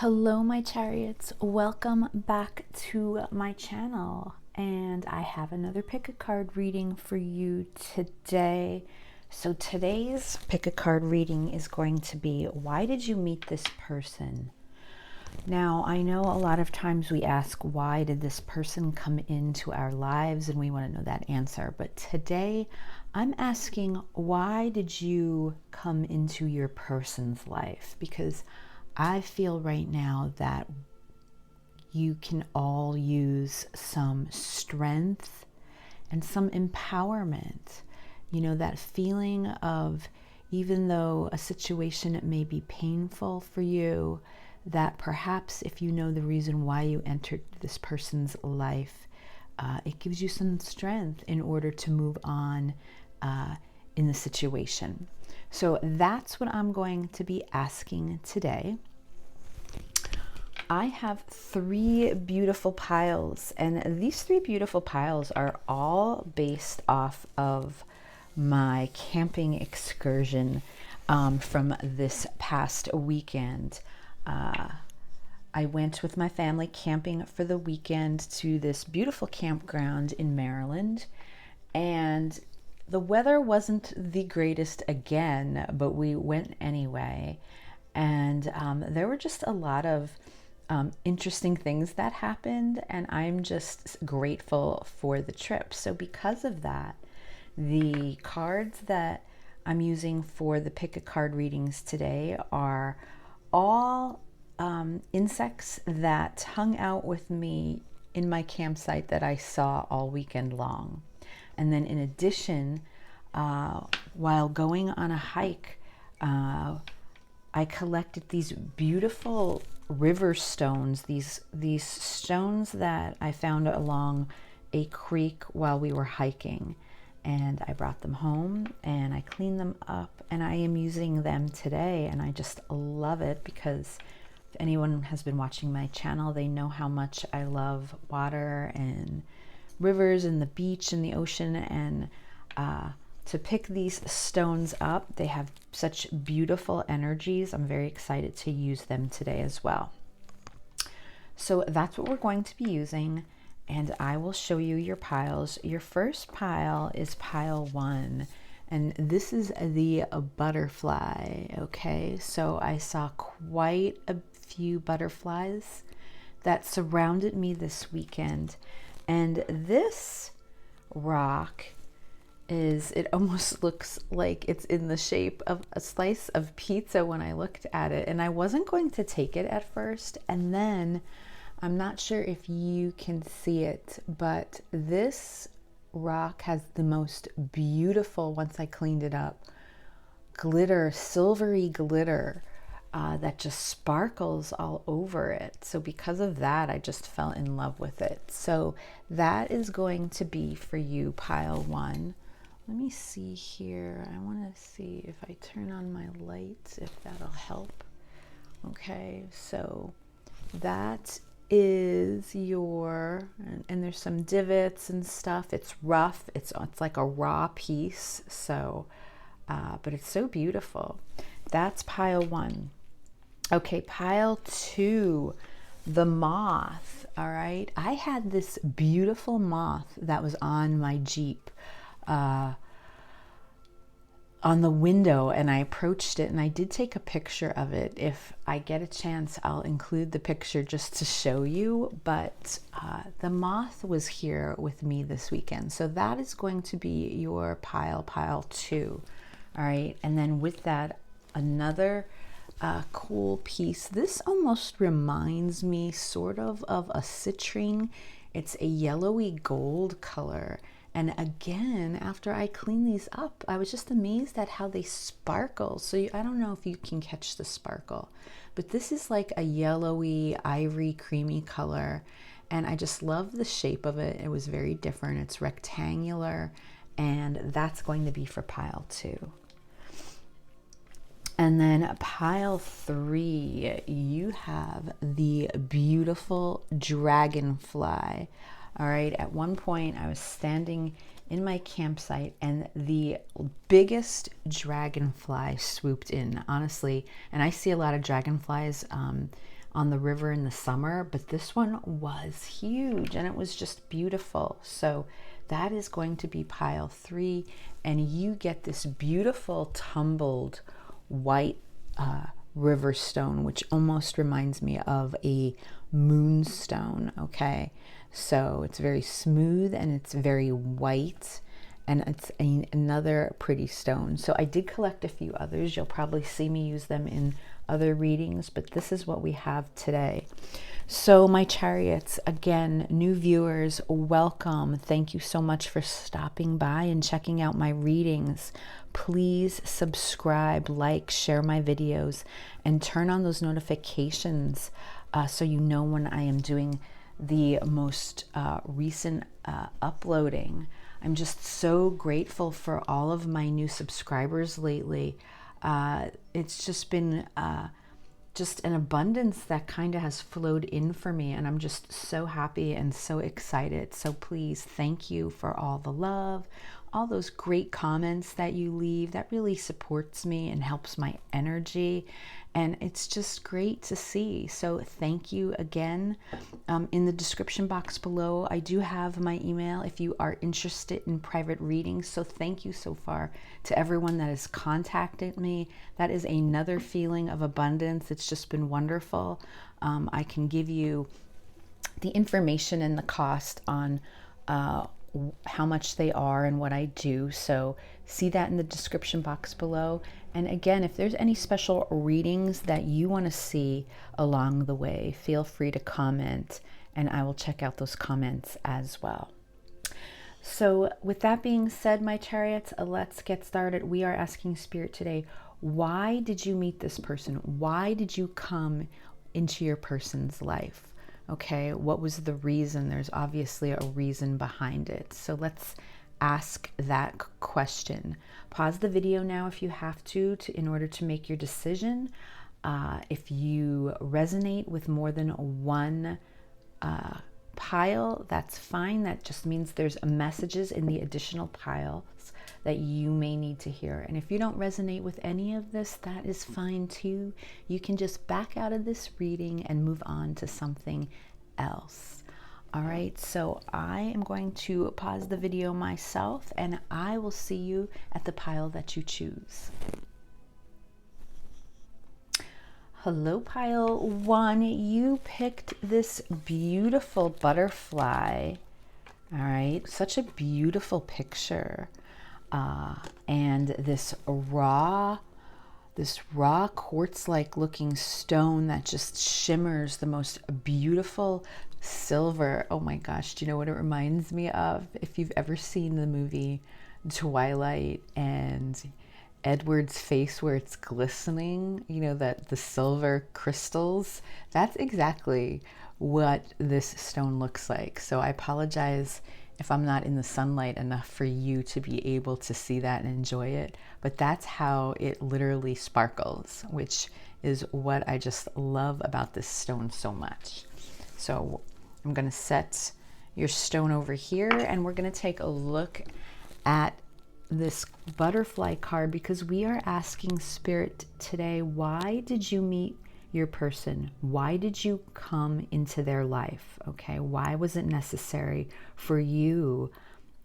Hello, my chariots. Welcome back to my channel. And I have another pick a card reading for you today. So today's pick a card reading is going to be, why did you meet this person? Now, I know a lot of times we ask, why did this person come into our lives? And we want to know that answer. But today I'm asking, why did you come into your person's life? Because I feel right now that you can all use some strength and some empowerment. You know, that feeling of, even though a situation may be painful for you, that perhaps if you know the reason why you entered this person's life, it gives you some strength in order to move on in the situation. So that's what I'm going to be asking today. I have three beautiful piles, and these three beautiful piles are all based off of my camping excursion from this past weekend. I went with my family camping for the weekend to this beautiful campground in Maryland, and the weather wasn't the greatest again, but we went anyway. And there were just a lot of interesting things that happened, and I'm just grateful for the trip. So because of that, the cards that I'm using for the pick a card readings today are all insects that hung out with me in my campsite that I saw all weekend long. And then in addition, while going on a hike, I collected these beautiful river stones, these stones that I found along a creek while we were hiking. And I brought them home and I cleaned them up, and I am using them today, and I just love it because if anyone has been watching my channel, they know how much I love water and rivers and the beach and the ocean. And to pick these stones up, they have such beautiful energies. I'm very excited to use them today as well. So that's what we're going to be using, and I will show you your piles. Your first pile is pile 1, and this is the butterfly. Okay, so I saw quite a few butterflies that surrounded me this weekend, and this rock it almost looks like it's in the shape of a slice of pizza when I looked at it. And I wasn't going to take it at first, and then I'm not sure if you can see it, but this rock has the most beautiful, once I cleaned it up, glitter, silvery glitter that just sparkles all over it. So because of that, I just fell in love with it. So that is going to be for you, pile 1. Let me see here. I want to see if I turn on my lights, if that'll help. Okay, so that is your, and there's some divots and stuff. It's rough. It's like a raw piece. So, but it's so beautiful. That's pile 1. Okay, pile 2, the moth. All right, I had this beautiful moth that was on my Jeep. On the window, and I approached it, and I did take a picture of it. If I get a chance, I'll include the picture just to show you. But the moth was here with me this weekend, so that is going to be your pile 2. All right, and then with that, another cool piece. This almost reminds me sort of a citrine. It's a yellowy gold color. And again, after I clean these up, I was just amazed at how they sparkle. So I don't know if you can catch the sparkle, but this is like a yellowy, ivory, creamy color. And I just love the shape of it. It was very different. It's rectangular, and that's going to be for pile 2. And then pile 3, you have the beautiful dragonfly. All right, at one point I was standing in my campsite and the biggest dragonfly swooped in, honestly. And I see a lot of dragonflies on the river in the summer, but this one was huge and it was just beautiful. So that is going to be pile 3, and you get this beautiful tumbled white river stone, which almost reminds me of a moonstone. Okay, so it's very smooth and it's very white, and it's another pretty stone. So I did collect a few others. You'll probably see me use them in other readings, but this is what we have today. So my Chariots, again, new viewers, welcome. Thank you so much for stopping by and checking out my readings. Please subscribe, like, share my videos, and turn on those notifications so you know when I am doing the most recent uploading. I'm just so grateful for all of my new subscribers lately. It's just been just an abundance that kind of has flowed in for me, and I'm just so happy and so excited. So please, thank you for all the love, all those great comments that you leave. That really supports me and helps my energy, and it's just great to see. So thank you again. In the description box below, I do have my email if you are interested in private readings. So thank you so far to everyone that has contacted me. That is another feeling of abundance. It's just been wonderful. I can give you the information and the cost on how much they are and what I do. So see that in the description box below. And again, if there's any special readings that you want to see along the way, feel free to comment and I will check out those comments as well. So with that being said, my Chariots, let's get started. We are asking Spirit today, why did you meet this person? Why did you come into your person's life? Okay, what was the reason? There's obviously a reason behind it. So let's ask that question. Pause the video now if you have to in order to make your decision. If you resonate with more than one pile, that's fine. That just means there's messages in the additional piles that you may need to hear. And if you don't resonate with any of this, that is fine too. You can just back out of this reading and move on to something else. All right, so I am going to pause the video myself and I will see you at the pile that you choose. Hello, pile 1. You picked this beautiful butterfly. All right, such a beautiful picture. And this raw quartz-like looking stone that just shimmers, the most beautiful silver. Oh my gosh, do you know what it reminds me of? If you've ever seen the movie Twilight and Edward's face where it's glistening, you know, that the silver crystals, that's exactly what this stone looks like. So I apologize if I'm not in the sunlight enough for you to be able to see that and enjoy it, but that's how it literally sparkles, which is what I just love about this stone so much. So I'm going to set your stone over here and we're going to take a look at this butterfly card because we are asking Spirit today, why did you meet your person? Why did you come into their life? Okay, why was it necessary for you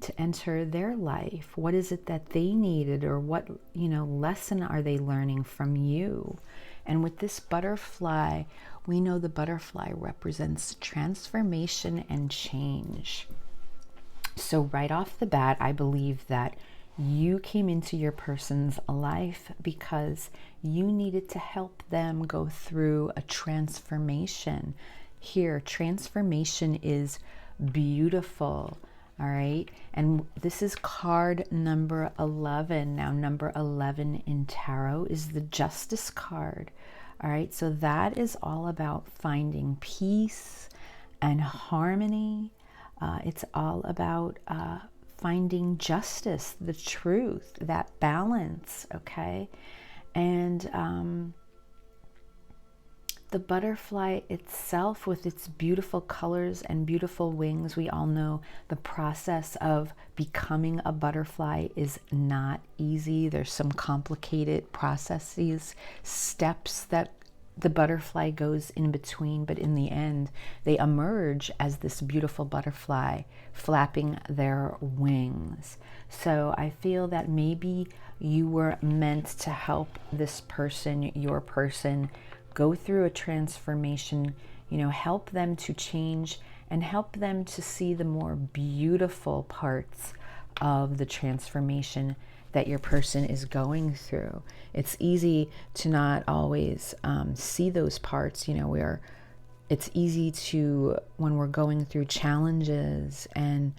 to enter their life? What is it that they needed, or what, you know, lesson are they learning from you? And with this butterfly, we know the butterfly represents transformation and change. So right off the bat, I believe that you came into your person's life because you needed to help them go through a transformation. Here, transformation is beautiful, all right? And this is card number 11. Now, number 11 in tarot is the Justice card, all right? So that is all about finding peace and harmony. It's all about finding justice, the truth, that balance, okay? And the butterfly itself with its beautiful colors and beautiful wings, we all know the process of becoming a butterfly is not easy. There's some complicated processes, steps that the butterfly goes in between, but in the end, they emerge as this beautiful butterfly flapping their wings. So I feel that maybe you were meant to help this person, your person, go through a transformation, you know, help them to change and help them to see the more beautiful parts of the transformation that your person is going through. It's easy to not always see those parts, you know, where it's easy to, when we're going through challenges and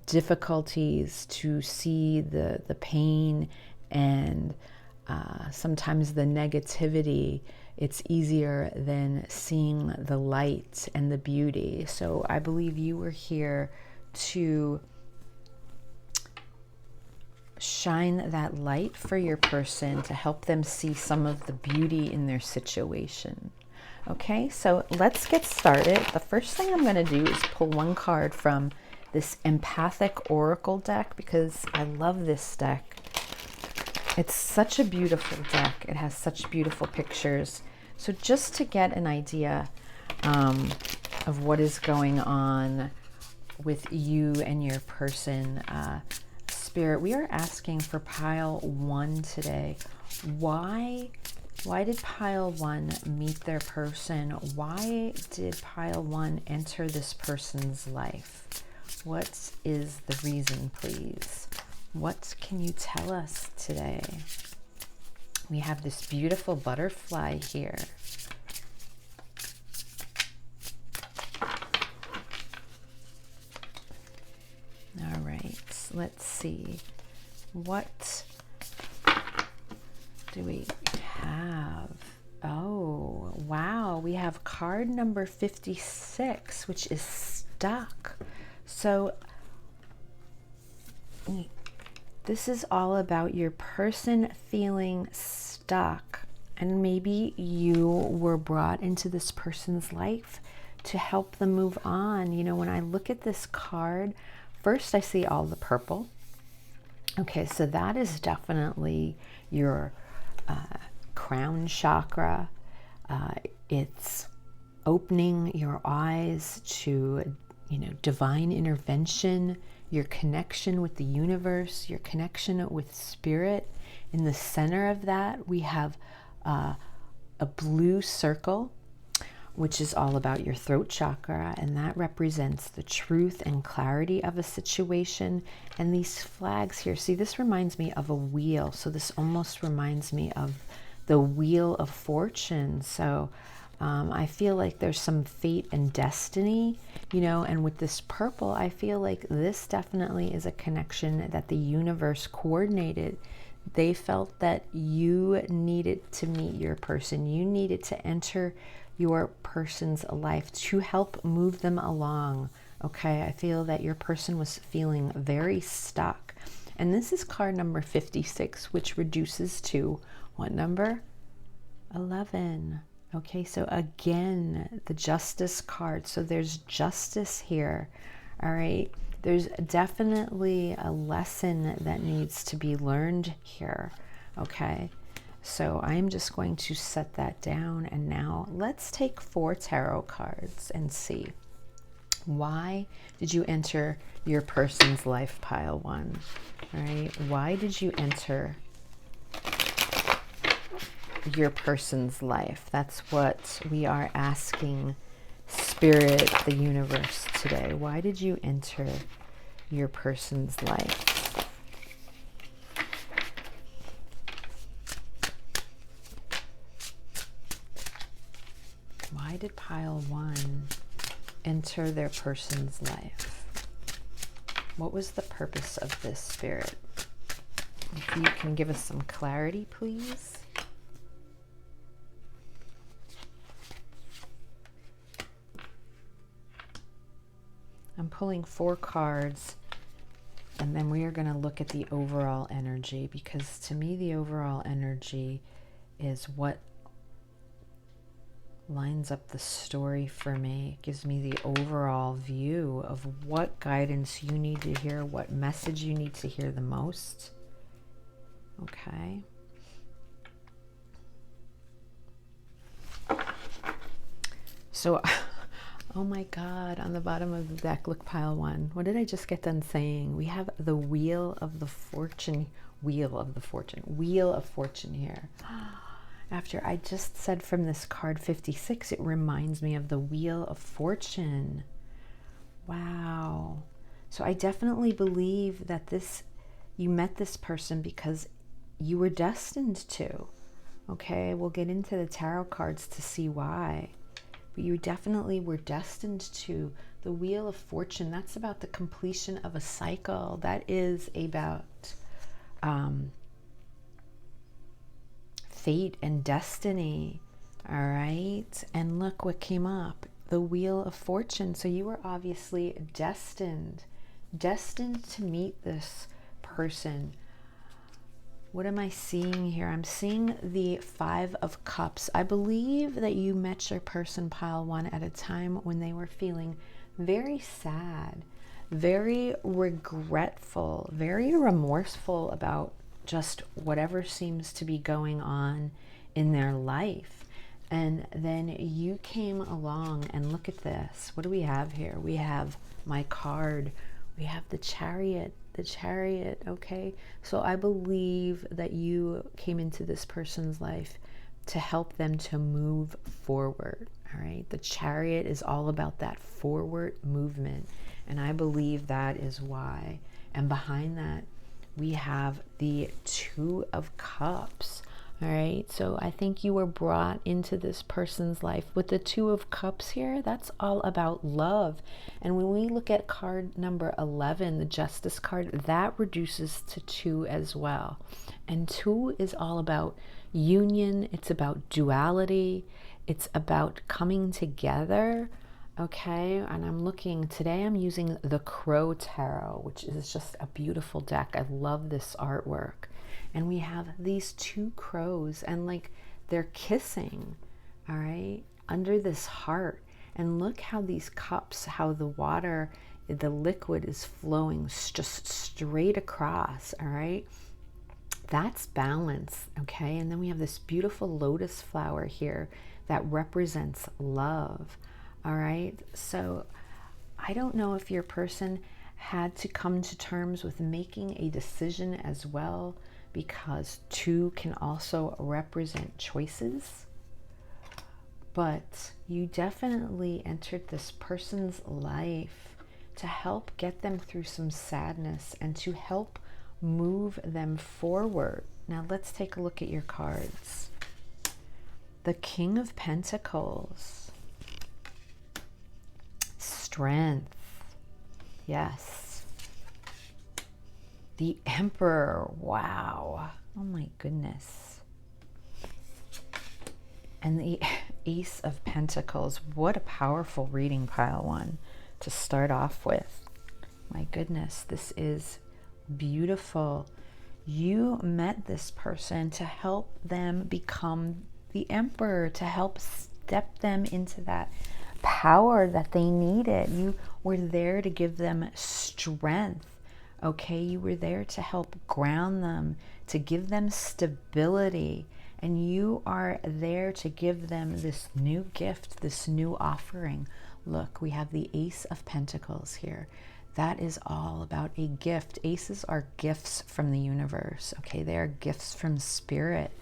difficulties, to see the pain and sometimes the negativity. It's easier than seeing the light and the beauty. So I believe you were here to shine that light for your person, to help them see some of the beauty in their situation. Okay, so let's get started. The first thing I'm going to do is pull one card from this Empathic Oracle deck, because I love this deck. It's such a beautiful deck. It has such beautiful pictures. So just to get an idea of what is going on with you and your person, Spirit, we are asking for pile 1 today. Why did pile 1 meet their person? Why did pile 1 enter this person's life? What is the reason, please? What can you tell us today? We have this beautiful butterfly here. All right, let's see. What do we have? Oh, wow. We have card number 56, which is stuck. So this is all about your person feeling stuck, and maybe you were brought into this person's life to help them move on. You know, when I look at this card, first I see all the purple. Okay, so that is definitely your crown chakra. It's opening your eyes to, you know, divine intervention, your connection with the universe, your connection with spirit. In the center of that, we have a blue circle, which is all about your throat chakra, and that represents the truth and clarity of a situation. And these flags here, see, this reminds me of a wheel. So this almost reminds me of the Wheel of Fortune. So I feel like there's some fate and destiny, you know, and with this purple, I feel like this definitely is a connection that the universe coordinated. They felt that you needed to meet your person. You needed to enter your person's life to help move them along. Okay, I feel that your person was feeling very stuck. And this is card number 56, which reduces to what number? 11. Okay, so again, the Justice card. So there's justice here. All right, there's definitely a lesson that needs to be learned here. Okay, so I'm just going to set that down. And now let's take 4 tarot cards and see. Why did you enter your person's life, pile 1? All right, why did you enter your person's life? That's what we are asking Spirit, the universe, today. Why did you enter your person's life? Why did pile 1 enter their person's life? What was the purpose of this, Spirit? If you can give us some clarity, please. I'm pulling 4 cards, and then we are going to look at the overall energy, because to me the overall energy is what lines up the story for me. It gives me the overall view of what guidance you need to hear, what message you need to hear the most. Okay. So, oh my God, on the bottom of the deck, look, pile one. What did I just get done saying? We have the Wheel of the Fortune, Wheel of Fortune here. After I just said from this card 56, it reminds me of the Wheel of Fortune. Wow. So I definitely believe that you met this person because you were destined to. Okay, we'll get into the tarot cards to see why. But you definitely were destined to. The Wheel of Fortune, that's about the completion of a cycle. That is about fate and destiny. All right, and look what came up. The Wheel of Fortune. So you were obviously destined to meet this person. What am I seeing here? I'm seeing the Five of Cups. I believe that you met your person, pile one, at a time when they were feeling very sad, very regretful, very remorseful about just whatever seems to be going on in their life. And then you came along, and look at this. What do we have here? We have my card. We have the Chariot. Okay? So I believe that you came into this person's life to help them to move forward. All right? The Chariot is all about that forward movement. And I believe that is why. And behind that, we have the Two of Cups. All right, so I think you were brought into this person's life with the Two of Cups here. That's all about love. And when we look at card number 11, the Justice card, that reduces to 2 as well. And 2 is all about union. It's about duality. It's about coming together. Okay, and I'm looking, today I'm using the Crow Tarot, which is just a beautiful deck. I love this artwork. And we have these two crows, and like they're kissing, all right, under this heart. And look how these cups, how the water, the liquid is flowing just straight across, all right. That's balance, okay. And then we have this beautiful lotus flower here that represents love, all right. So I don't know if your person had to come to terms with making a decision as well, because 2 can also represent choices. But you definitely entered this person's life to help get them through some sadness and to help move them forward. Now let's take a look at your cards. The King of Pentacles. Strength. Yes. The Emperor. Wow. Oh my goodness. And the Ace of Pentacles. What a powerful reading, pile one, to start off with. My goodness, this is beautiful. You met this person to help them become the Emperor, to help step them into that power that they needed. You were there to give them strength. Okay, you were there to help ground them, to give them stability, and you are there to give them this new gift, this new offering. Look, we have the Ace of Pentacles here. That is all about a gift. Aces are gifts from the universe, okay? They are gifts from spirit,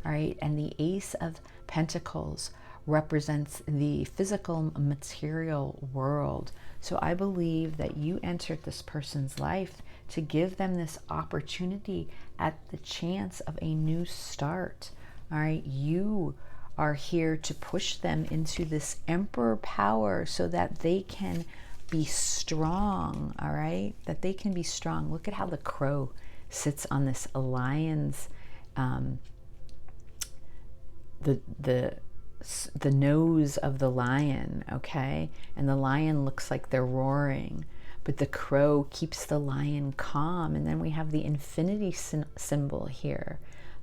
all right? And the Ace of Pentacles represents the physical material world. So I believe that you entered this person's life to give them this opportunity at the chance of a new start. All right, you are here to push them into this Emperor power so that they can be strong. All right, that they can be strong. Look at how the crow sits on this lion's the nose of the lion, okay? And the lion looks like they're roaring, but the crow keeps the lion calm. And then we have the infinity symbol here,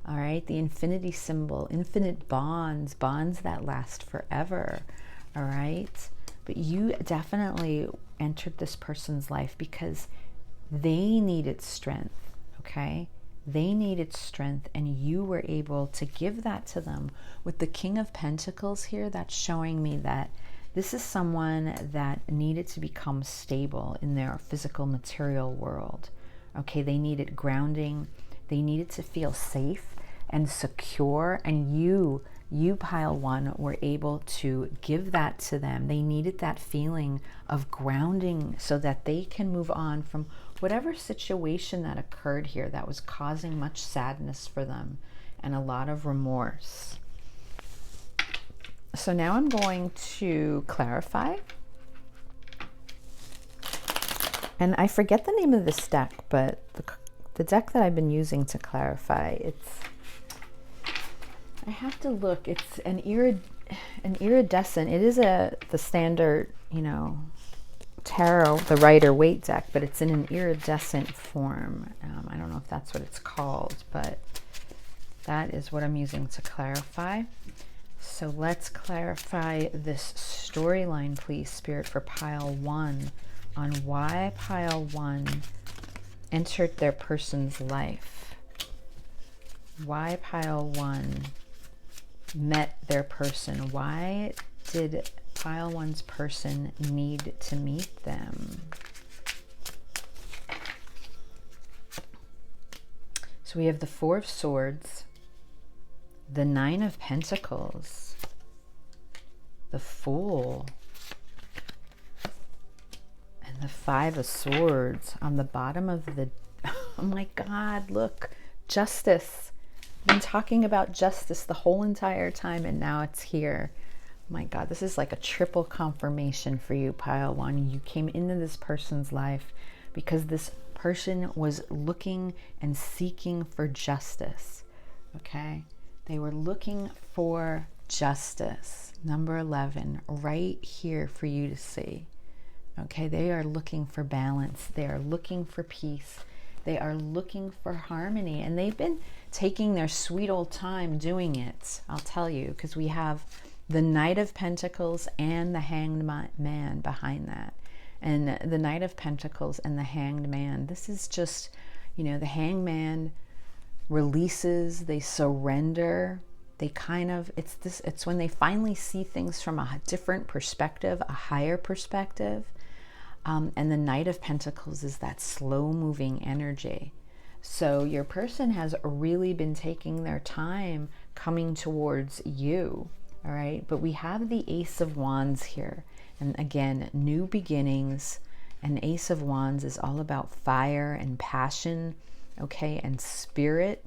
all right? The infinity symbol, infinite bonds, bonds that last forever, all right? But you definitely entered this person's life because they needed strength, okay? They needed strength, and you were able to give that to them. With the King of Pentacles here, that's showing me that This is someone that needed to become stable in their physical material world. Okay, they needed grounding. They needed to feel safe and secure, and you pile one, were able to give that to them. They needed that feeling of grounding so that they can move on from whatever situation that occurred here that was causing much sadness for them and a lot of remorse. So now I'm going to clarify. And I forget the name of this deck, but the deck that I've been using to clarify, I have to look. It's an iridescent. It is the standard, tarot, the Rider-Waite deck, but it's in an iridescent form. I don't know if that's what it's called, but that is what I'm using to clarify. So let's clarify this storyline, please, Spirit, for pile 1, on why pile 1 entered their person's life. Why pile 1 met their person. Why did pile 1's person need to meet them? So we have the Four of Swords, the Nine of Pentacles, the Fool, and the Five of Swords on the bottom of the... Oh my God, look, Justice. I've been talking about justice the whole entire time, and now it's here. Oh my God, this is like a triple confirmation for you, pile 1. You came into this person's life because this person was looking and seeking for justice. Okay? They were looking for justice. Number 11, right here for you to see. Okay? They are looking for balance. They are looking for peace. They are looking for harmony, and they've been taking their sweet old time doing it, I'll tell you, because we have the Knight of Pentacles and the Hanged Man behind that. And the Knight of Pentacles and the Hanged Man, this is just, the Hanged Man releases, they surrender, they kind of, it's when they finally see things from a different perspective, a higher perspective. And the Knight of Pentacles is that slow-moving energy. So your person has really been taking their time coming towards you, all right? But we have the Ace of Wands here. And again, new beginnings. And Ace of Wands is all about fire and passion, okay? And spirit,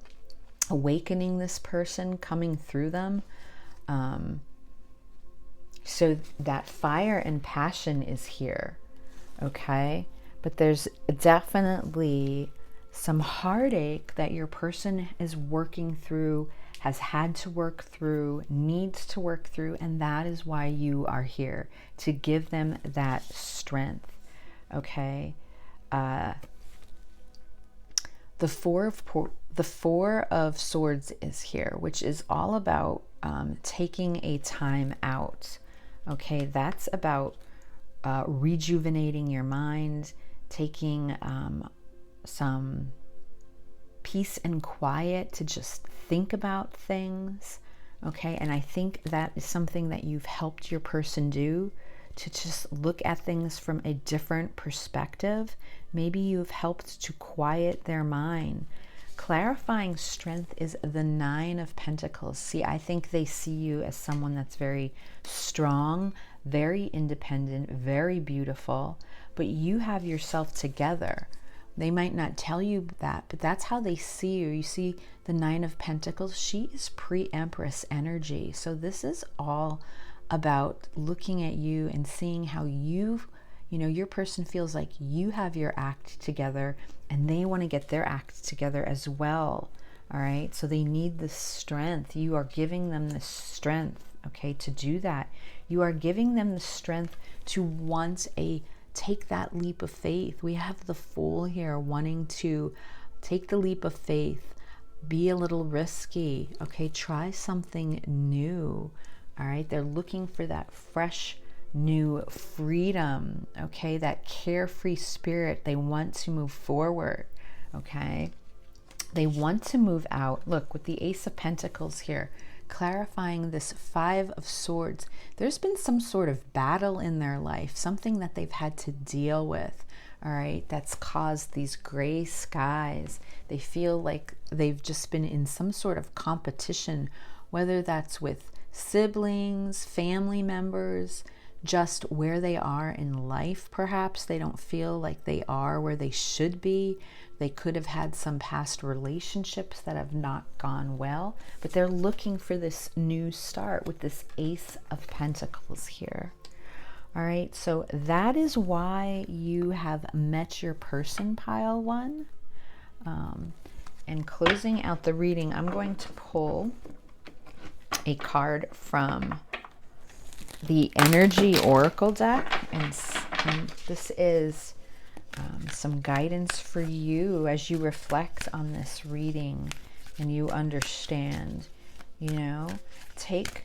awakening this person, coming through them. So that fire and passion is here. Okay, but there's definitely some heartache that your person is working through, has had to work through, needs to work through, and that is why you are here, to give them that strength. Okay, the Four of Swords is here, which is all about taking a time out. Okay, that's about rejuvenating your mind, taking some peace and quiet to just think about things, okay? And I think that is something that you've helped your person do, to just look at things from a different perspective. Maybe you've helped to quiet their mind. Clarifying strength is the Nine of Pentacles. See, I think they see you as someone that's very strong, very independent, very beautiful, but you have yourself together. They might not tell you that, but that's how they see you. You see the Nine of Pentacles, she is pre-Empress energy. So this is all about looking at you and seeing how your person feels like you have your act together, and they want to get their act together as well. All right, so they need the strength. You are giving them the strength, okay, to do that. You are giving them the strength to take that leap of faith. We have the Fool here wanting to take the leap of faith, be a little risky, okay, try something new. All right, they're looking for that fresh, new freedom, okay, that carefree spirit. They want to move forward, okay. They want to move out. Look, with the Ace of Pentacles here, clarifying this Five of Swords. There's been some sort of battle in their life, something that they've had to deal with, all right, that's caused these gray skies. They feel like they've just been in some sort of competition, whether that's with siblings, family members, just where they are in life. Perhaps they don't feel like they are where they should be. They could have had some past relationships that have not gone well, but they're looking for this new start with this Ace of Pentacles here. All right, so that is why you have met your person, pile one. And closing out the reading, I'm going to pull a card from the Energy Oracle deck, and this is some guidance for you as you reflect on this reading and you understand, you know, take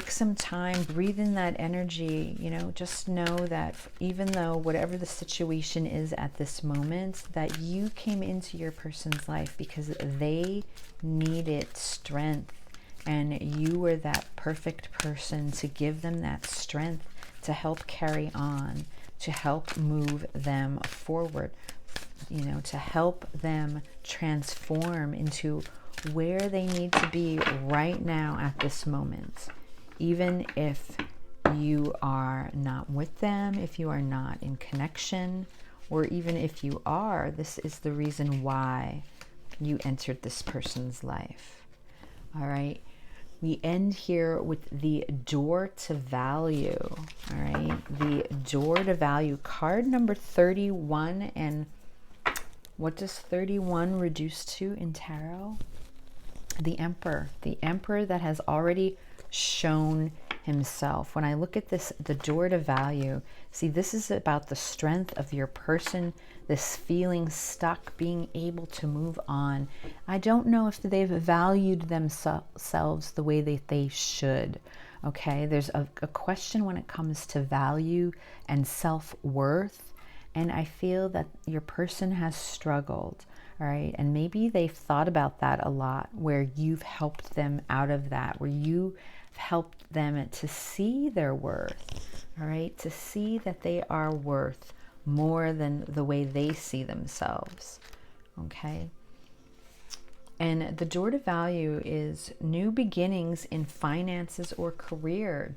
some time, breathe in that energy, you know, just know that even though whatever the situation is at this moment, that you came into your person's life because they needed strength, and you were that perfect person to give them that strength to help carry on, to help move them forward, you know, to help them transform into where they need to be right now at this moment. Even if you are not with them, if you are not in connection, or even if you are, this is the reason why you entered this person's life. All right. We end here with the Door to Value. All right. The Door to Value, card number 31. And what does 31 reduce to in tarot? The Emperor. The Emperor that has already shown himself. When I look at this, the Door to Value, see, this is about the strength of your person, this feeling stuck, being able to move on. I don't know if they've valued themselves the way that they should. Okay, there's a question when it comes to value and self-worth, and I feel that your person has struggled. All right, and maybe they've thought about that a lot, where you've helped them out of that, where you helped them to see their worth, all right, to see that they are worth more than the way they see themselves, okay? And the Door to Value is new beginnings in finances or career.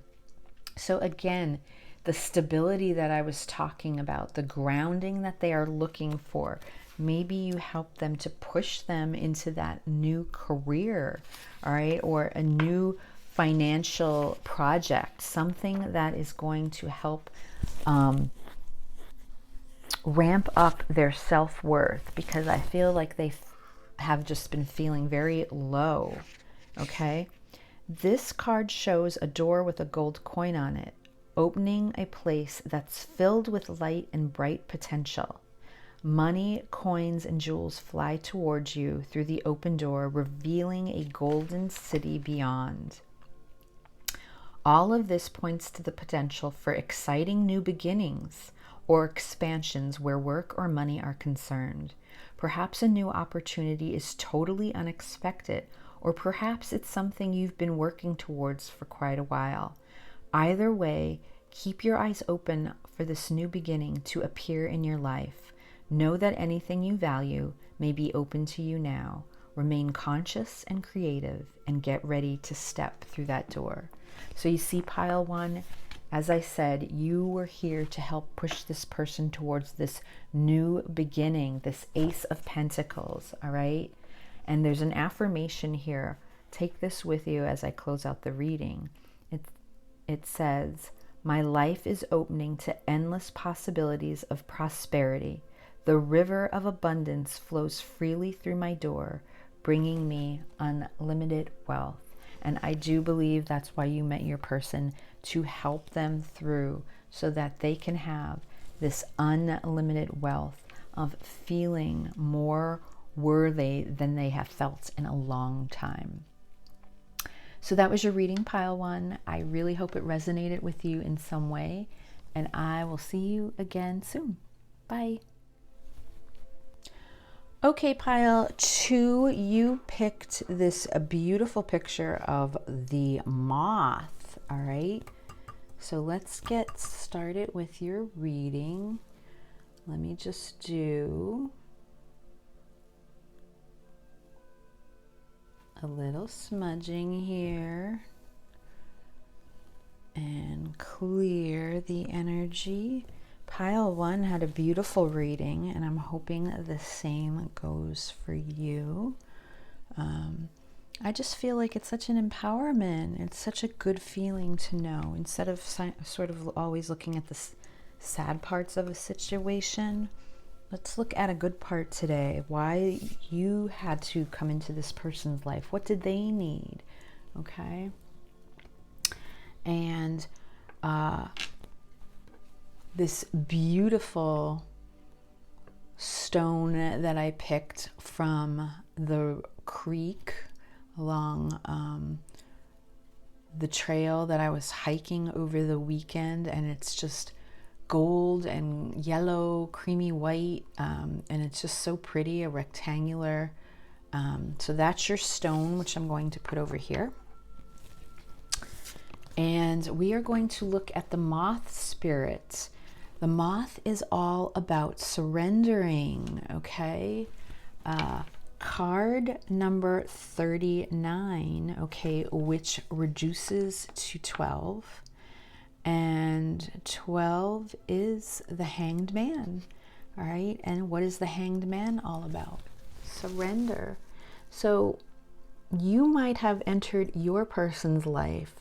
So again, the stability that I was talking about, the grounding that they are looking for, maybe you help them to push them into that new career, all right, or a new financial project, something that is going to help ramp up their self-worth, because I feel like they have just been feeling very low, okay? This card shows a door with a gold coin on it, opening a place that's filled with light and bright potential. Money, coins, and jewels fly towards you through the open door, revealing a golden city beyond. All of this points to the potential for exciting new beginnings or expansions where work or money are concerned. Perhaps a new opportunity is totally unexpected, or perhaps it's something you've been working towards for quite a while. Either way, keep your eyes open for this new beginning to appear in your life. Know that anything you value may be open to you now. Remain conscious and creative, and get ready to step through that door. So you see, pile one, as I said, you were here to help push this person towards this new beginning, this Ace of Pentacles, all right? And there's an affirmation here. Take this with you as I close out the reading. It says, my life is opening to endless possibilities of prosperity. The river of abundance flows freely through my door, bringing me unlimited wealth. And I do believe that's why you met your person, to help them through so that they can have this unlimited wealth of feeling more worthy than they have felt in a long time. So that was your reading, pile one. I really hope it resonated with you in some way, and I will see you again soon. Bye. Okay, pile 2, you picked this beautiful picture of the moth. All right, so let's get started with your reading. Let me just do a little smudging here and clear the energy. Pile 1 had a beautiful reading, and I'm hoping the same goes for you. I just feel like it's such an empowerment. It's such a good feeling to know. Instead of sort of always looking at the sad parts of a situation, let's look at a good part today. Why you had to come into this person's life. What did they need? Okay. And this beautiful stone that I picked from the creek along the trail that I was hiking over the weekend, and it's just gold and yellow, creamy white, and it's just so pretty, a rectangular. So that's your stone, which I'm going to put over here. And we are going to look at the moth spirit. The moth is all about surrendering, okay? Card number 39, okay, which reduces to 12. And 12 is the Hanged Man, all right? And what is the Hanged Man all about? Surrender. So you might have entered your person's life.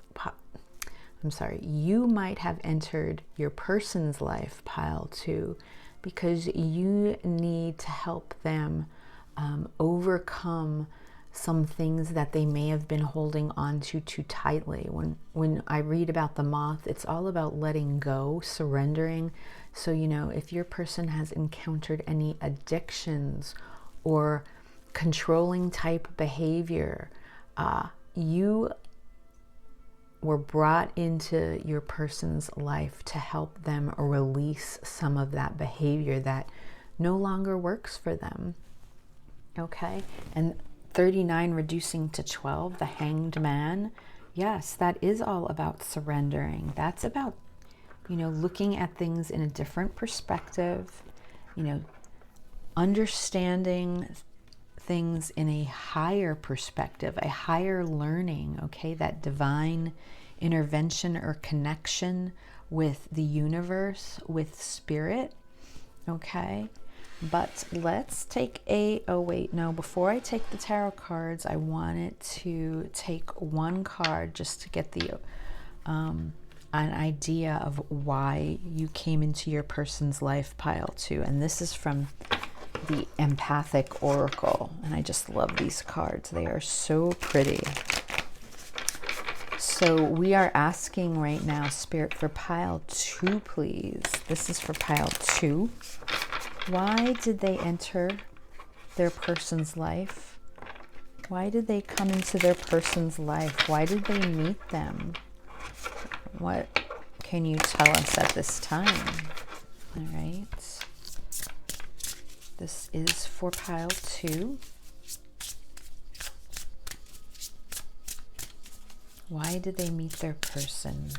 You might have entered your person's life, pile 2, because you need to help them overcome some things that they may have been holding on to too tightly. When I read about the moth, it's all about letting go, surrendering. So, you know, if your person has encountered any addictions or controlling type behavior, you were brought into your person's life to help them release some of that behavior that no longer works for them. Okay? And 39 reducing to 12, the Hanged Man. Yes, that is all about surrendering. That's about, you know, looking at things in a different perspective, you know, understanding things in a higher perspective, a higher learning, okay, that divine intervention or connection with the universe, with spirit, okay? But let's take before I take the tarot cards, I wanted to take one card just to get the an idea of why you came into your person's life, pile 2. And this is from the Empathic Oracle, and I just love these cards. They are so pretty. So we are asking right now, Spirit, for pile 2, please. This is for pile 2. Why did they enter their person's life? Why did they come into their person's life? Why did they meet them? What can you tell us at this time? All right. This is for pile 2. Why did they meet their person?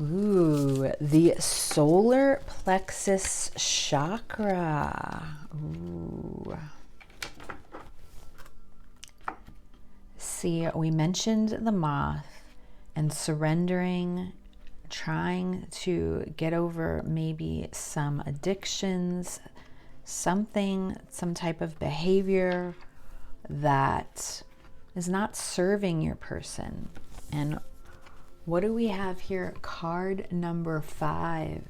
Ooh, the solar plexus chakra. Ooh. See, we mentioned the moth and surrendering, trying to get over maybe some addictions, some type of behavior that is not serving your person. And what do we have here? Card number 5.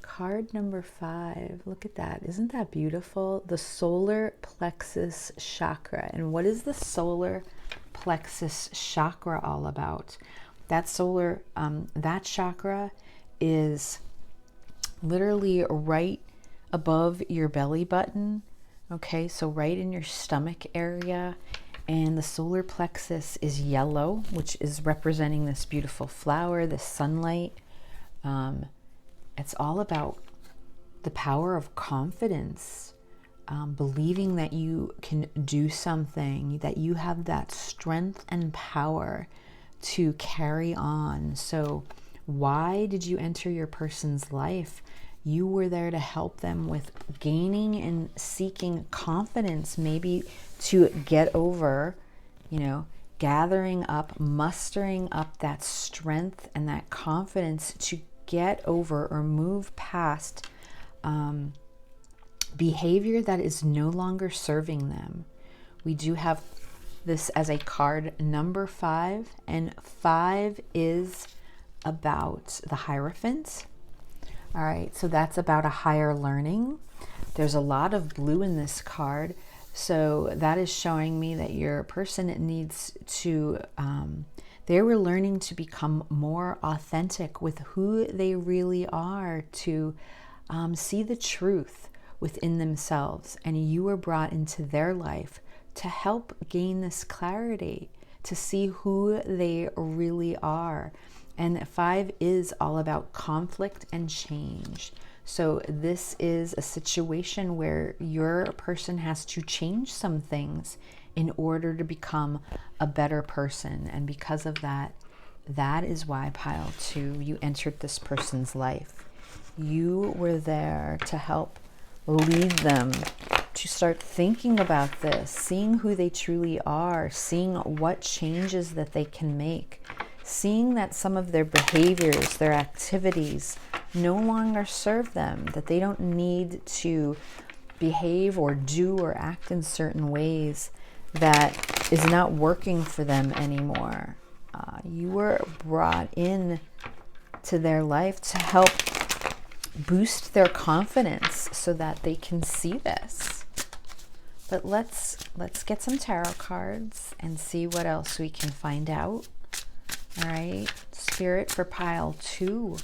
Card number 5. Look at that. Isn't that beautiful? The solar plexus chakra. And what is the solar plexus chakra all about? That solar, that chakra is literally right above your belly button. Okay, so right in your stomach area. And the solar plexus is yellow, which is representing this beautiful flower, this sunlight. It's all about the power of confidence, believing that you can do something, that you have that strength and power to carry on. So why did you enter your person's life? You were there to help them with gaining and seeking confidence, maybe to get over, gathering up, mustering up that strength and that confidence to get over or move past behavior that is no longer serving them. We do have this as a card, number 5, and 5 is about the Hierophant. All right, so that's about a higher learning. There's a lot of blue in this card, so that is showing me that your person needs to, they were learning to become more authentic with who they really are, to see the truth within themselves, and you were brought into their life to help gain this clarity, to see who they really are. And 5 is all about conflict and change. So this is a situation where your person has to change some things in order to become a better person. And because of that, that is why, pile 2, you entered this person's life. You were there to help lead them to start thinking about this, seeing who they truly are, seeing what changes that they can make, seeing that some of their behaviors, their activities no longer serve them, that they don't need to behave or do or act in certain ways that is not working for them anymore. You were brought in to their life to help boost their confidence so that they can see this. But let's get some tarot cards and see what else we can find out. All right, Spirit for pile 2.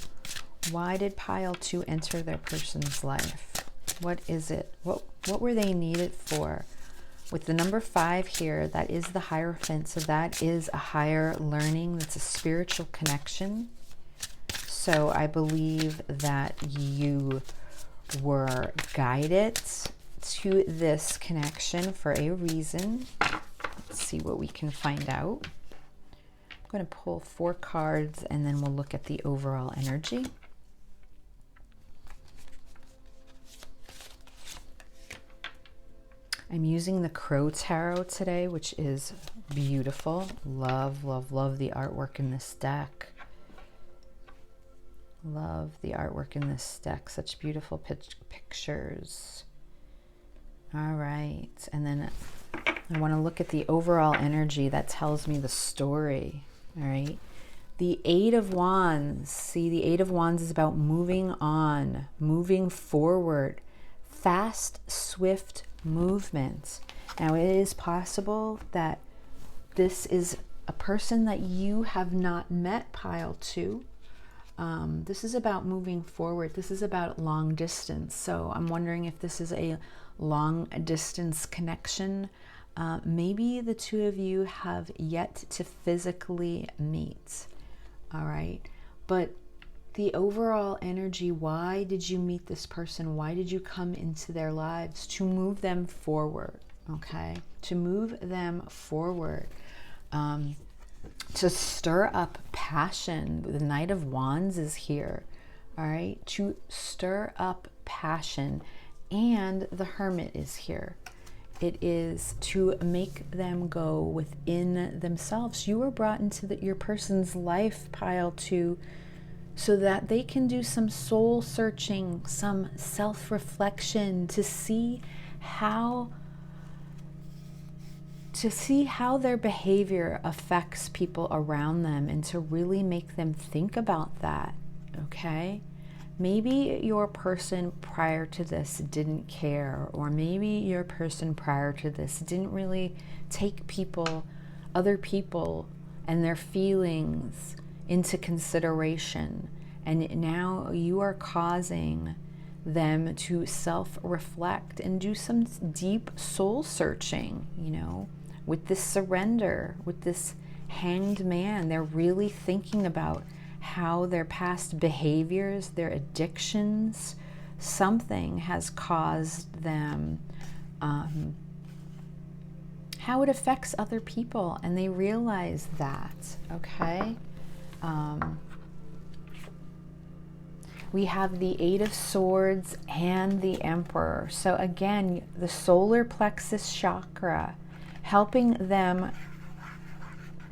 Why did pile 2 enter their person's life? What is it? What were they needed for? With the number 5 here, that is the Hierophant. So that is a higher learning. That's a spiritual connection. So I believe that you were guided to this connection for a reason. Let's see what we can find out. I'm going to pull 4 cards and then we'll look at the overall energy. I'm using the Crow Tarot today, which is beautiful. Love, love, love the artwork in this deck. Love the artwork in this deck. Such beautiful pictures. All right. And then I want to look at the overall energy that tells me the story. All right. The 8 of Wands. See, the 8 of Wands is about moving on, moving forward, fast, swift movement. Now, it is possible that this is a person that you have not met, pile 2. This is about moving forward. This is about long distance. So I'm wondering if this is a long distance connection. Maybe the 2 of you have yet to physically meet. All right. But the overall energy, why did you meet this person? Why did you come into their lives? To move them forward. Okay. To move them forward. To stir up passion. The Knight of Wands is here. All right. To stir up passion. And the Hermit is here. It is to make them go within themselves. You were brought into your person's life, pile 2, so that they can do some soul searching, some self-reflection, to see how their behavior affects people around them, and to really make them think about that. Okay? Maybe your person prior to this didn't care, or maybe your person prior to this didn't really take other people and their feelings into consideration. And now you are causing them to self-reflect and do some deep soul searching, you know, with this surrender, with this hanged man. They're really thinking about how their past behaviors, their addictions, something has caused them, how it affects other people, and they realize that, okay? We have the Eight of Swords and the Emperor. So again, the solar plexus chakra, helping them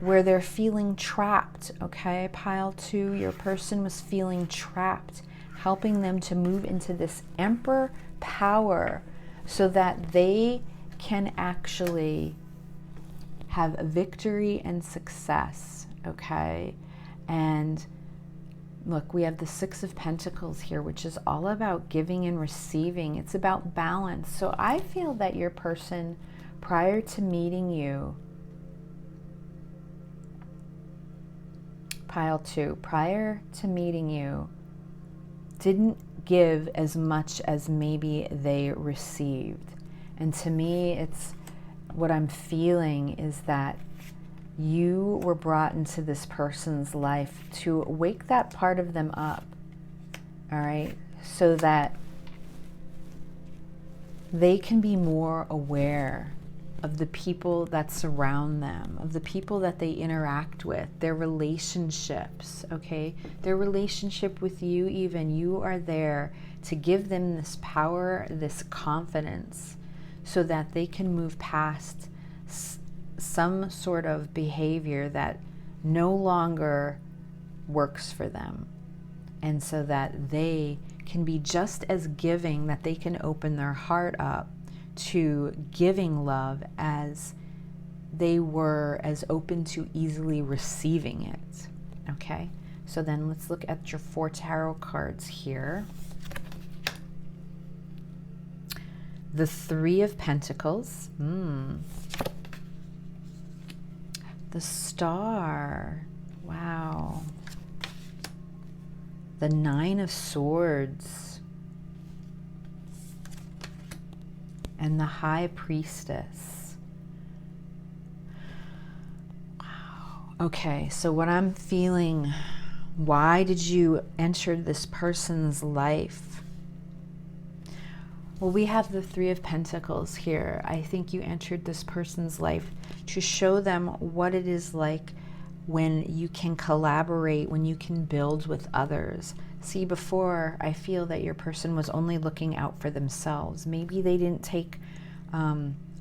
where they're feeling trapped, okay? Pile 2, your person was feeling trapped, helping them to move into this Emperor power so that they can actually have victory and success, okay? And look, we have the Six of Pentacles here, which is all about giving and receiving. It's about balance. So I feel that your person, prior to meeting you, pile 2, prior to meeting you, didn't give as much as maybe they received. And to me, it's what I'm feeling is that you were brought into this person's life to wake that part of them up, all right? So that they can be more aware of the people that surround them, of the people that they interact with, their relationships, okay? Their relationship with you even. You are there to give them this power, this confidence, so that they can move past some sort of behavior that no longer works for them. And so that they can be just as giving, that they can open their heart up to giving love as they were as open to easily receiving it. Okay, so then let's look at your 4 tarot cards here. The 3 of Pentacles. The Star. Wow. The 9 of Swords. And the High Priestess. Wow. Okay, so what I'm feeling, why did you enter this person's life? Well, we have the 3 of Pentacles here. I think you entered this person's life to show them what it is like when you can collaborate, when you can build with others. See, before, I feel that your person was only looking out for themselves. Maybe they didn't take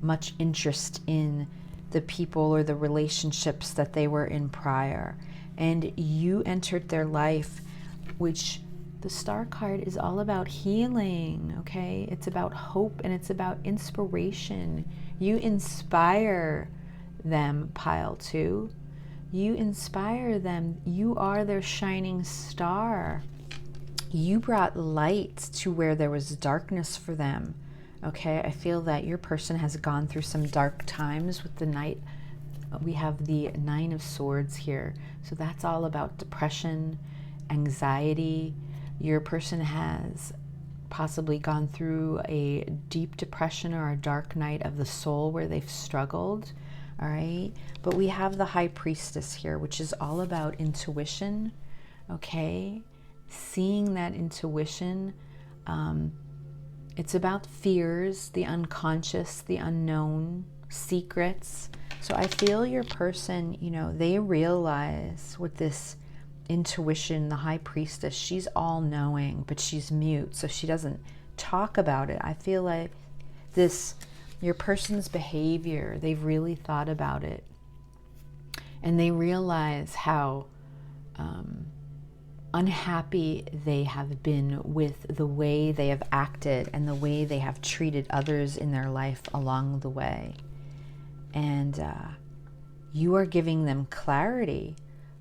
much interest in the people or the relationships that they were in prior. And you entered their life, which the Star card is all about healing, okay? It's about hope and it's about inspiration. You inspire them, pile 2. You inspire them. You are their shining star. You brought light to where there was darkness for them, okay? I feel that your person has gone through some dark times with the Knight. We have the 9 of Swords here. So that's all about depression, anxiety. Your person has possibly gone through a deep depression or a dark night of the soul where they've struggled, all right? But we have the High Priestess here, which is all about intuition, okay? Seeing that intuition. It's about fears, the unconscious, the unknown, secrets. So I feel your person, you know, they realize with this intuition, the High Priestess, she's all-knowing, but she's mute, so she doesn't talk about it. I feel like this, your person's behavior, they've really thought about it, and they realize how unhappy they have been with the way they have acted and the way they have treated others in their life along the way. And you are giving them clarity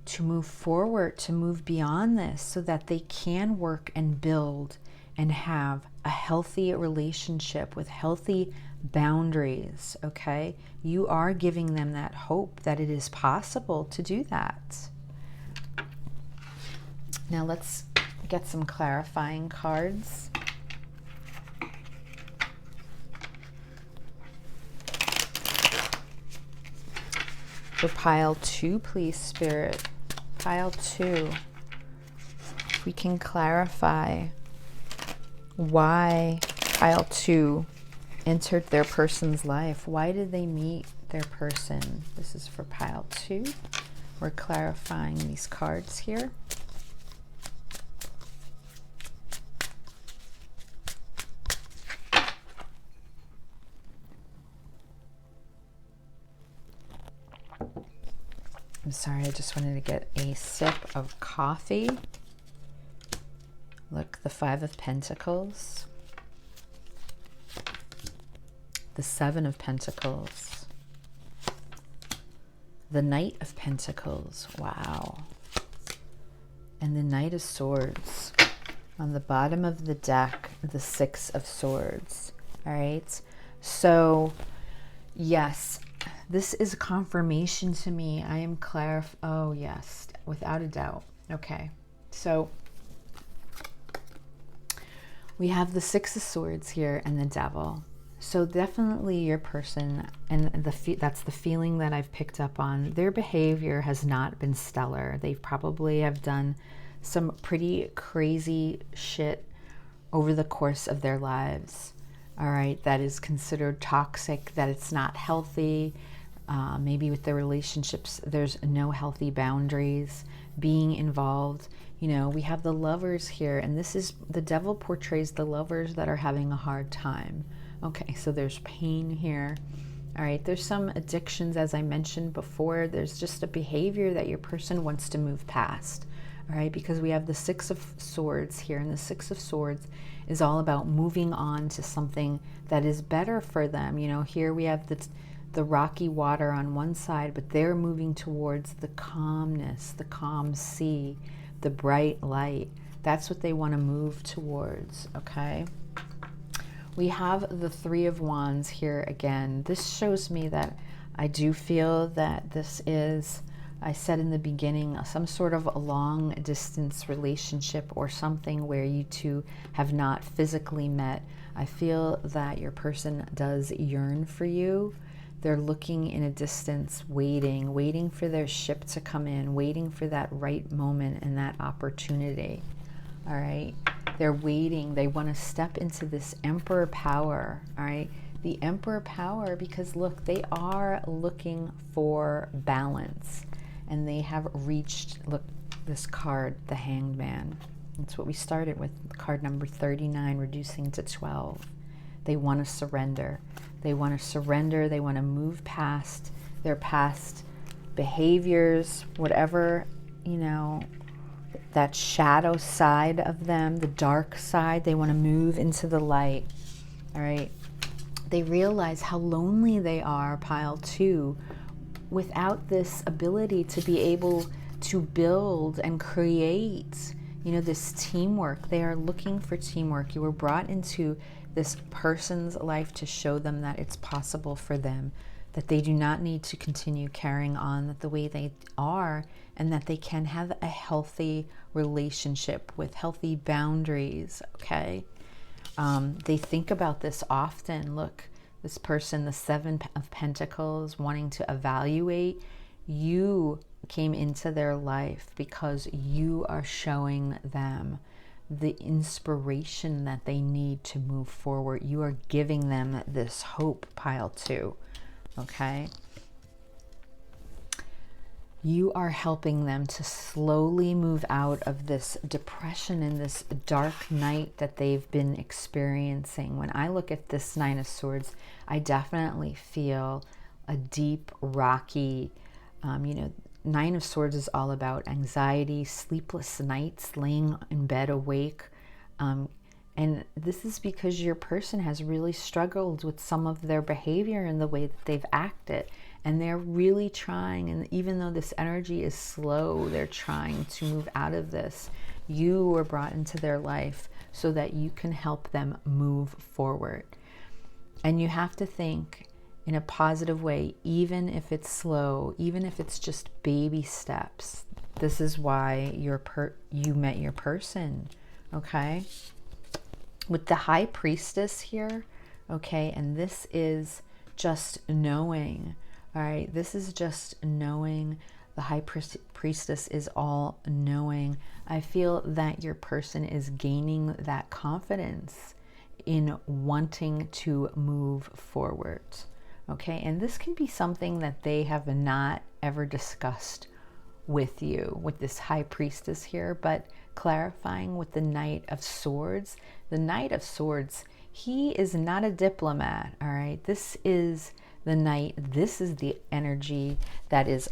to move forward, to move beyond this, so that they can work and build and have a healthy relationship with healthy boundaries, okay? You are giving them that hope that it is possible to do that. Now let's get some clarifying cards. For pile 2, please, Spirit. Pile 2. If we can clarify why pile 2 entered their person's life. Why did they meet their person? This is for pile 2. We're clarifying these cards here. I'm sorry, I just wanted to get a sip of coffee. Look, the 5 of Pentacles. The 7 of Pentacles. The Knight of Pentacles. Wow. And the Knight of Swords. On the bottom of the deck, the 6 of Swords. All right. So, yes, this is confirmation to me. I am oh, yes, without a doubt. Okay. So, we have the 6 of Swords here and the Devil. So definitely your person, and that's the feeling that I've picked up on. Their behavior has not been stellar. They probably have done some pretty crazy shit over the course of their lives. All right, that is considered toxic, that it's not healthy. Maybe with their relationships, there's no healthy boundaries being involved. You know, we have the Lovers here, and this is, the Devil portrays the lovers that are having a hard time. Okay, so there's pain here. All right, there's some addictions, as I mentioned before. There's just a behavior that your person wants to move past. All right, because we have the 6 of Swords here, and the 6 of Swords is all about moving on to something that is better for them. You know, here we have the rocky water on one side, but they're moving towards the calmness, the calm sea, the bright light. That's what they want to move towards, okay? We have the 3 of Wands here again. This shows me that I do feel that this is, I said in the beginning, some sort of a long distance relationship or something where you two have not physically met. I feel that your person does yearn for you. They're looking in a distance, waiting for their ship to come in, waiting for that right moment and that opportunity. All right. They're waiting. They want to step into this Emperor power. All right. The Emperor power, because look, they are looking for balance, and they have reached, look, this card, the Hanged Man. That's what we started with, card number 39, reducing to 12. They want to surrender. They want to surrender. They want to move past their past behaviors, whatever, you know, that shadow side of them, the dark side. They want to move into the light. All right. They realize how lonely they are, pile 2, without this ability to be able to build and create, you know, this teamwork. They are looking for teamwork. You were brought into this person's life to show them that it's possible for them, that they do not need to continue carrying on the way they are, and that they can have a healthy relationship with healthy boundaries, okay? They think about this often. Look, this person, the 7 of Pentacles, wanting to evaluate. You came into their life because you are showing them the inspiration that they need to move forward. You are giving them this hope, pile 2, okay? You are helping them to slowly move out of this depression and this dark night that they've been experiencing. When I look at this 9 of Swords, I definitely feel a deep, rocky, you know, 9 of Swords is all about anxiety, sleepless nights, laying in bed awake. And this is because your person has really struggled with some of their behavior and the way that they've acted. And they're really trying, and even though this energy is slow, they're trying to move out of this. You were brought into their life so that you can help them move forward. And you have to think in a positive way, even if it's slow, even if it's just baby steps. This is why you met your person, okay? With the High Priestess here, okay, and this is just knowing, all right? This is just knowing. The High Priestess is all knowing. I feel that your person is gaining that confidence in wanting to move forward, okay? And this can be something that they have not ever discussed with you, with this High Priestess here, but clarifying with the Knight of Swords. The Knight of Swords, he is not a diplomat, all right? This is the Knight. This is the energy that is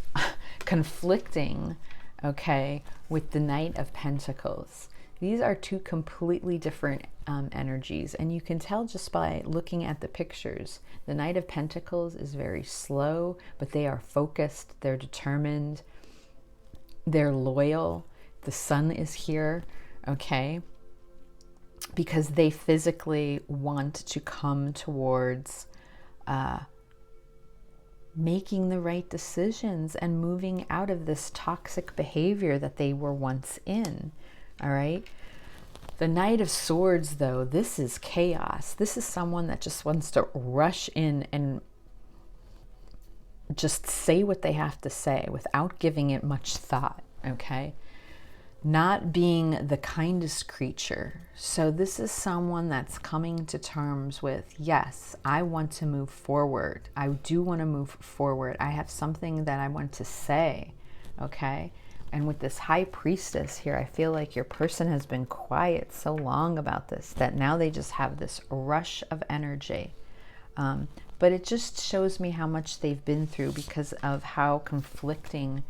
conflicting, okay, with the Knight of Pentacles. These are two completely different energies, and you can tell just by looking at the pictures. The Knight of Pentacles is very slow, but they are focused, they're determined, they're loyal. The Sun is here, okay, because they physically want to come towards making the right decisions and moving out of this toxic behavior that they were once in, all right? The Knight of Swords, though, this is chaos. This is someone that just wants to rush in and just say what they have to say without giving it much thought, okay? Not being the kindest creature. So this is someone that's coming to terms with, yes, I want to move forward. I do want to move forward. I have something that I want to say, okay? And with this High Priestess here, I feel like your person has been quiet so long about this that now they just have this rush of energy. But it just shows me how much they've been through because of how conflicting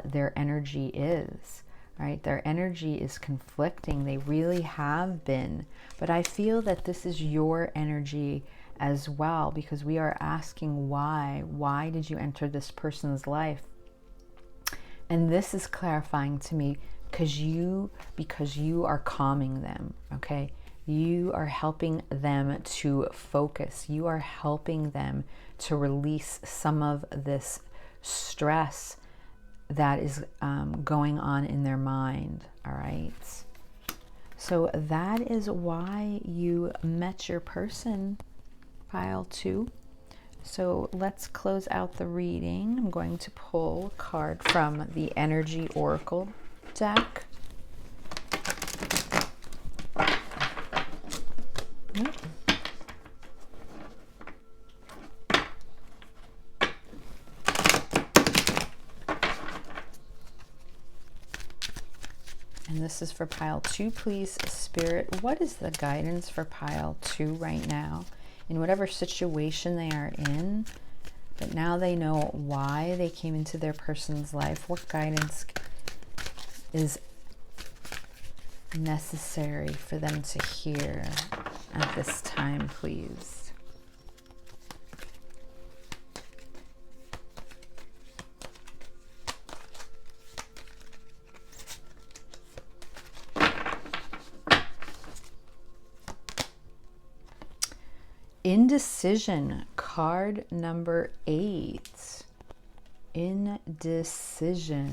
their energy is. Right? Their energy is conflicting. They really have been. But I feel that this is your energy as well, because we are asking why. Why did you enter this person's life? And this is clarifying to me because you are calming them, okay? You are helping them to focus. You are helping them to release some of this stress that is going on in their mind, all right? So that is why you met your person, pile 2. So let's close out the reading. I'm going to pull a card from the Energy Oracle deck. And this is for pile 2, please, Spirit. What is the guidance for pile 2 right now? In whatever situation they are in, but now they know why they came into their person's life. What guidance is necessary for them to hear at this time, please? Indecision, card number 8. Indecision.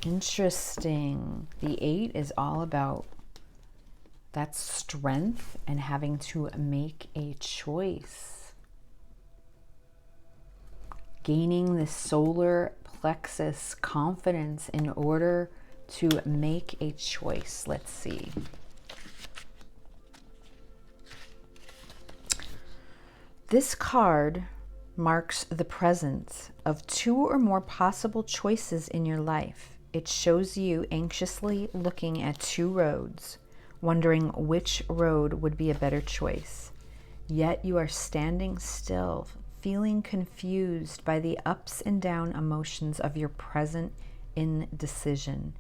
Interesting. The 8 is all about that strength and having to make a choice. Gaining the solar plexus confidence in order to make a choice. Let's see. This card marks the presence of 2 or more possible choices in your life. It shows you anxiously looking at 2 roads, wondering which road would be a better choice. Yet you are standing still, feeling confused by the ups and down emotions of your present indecision.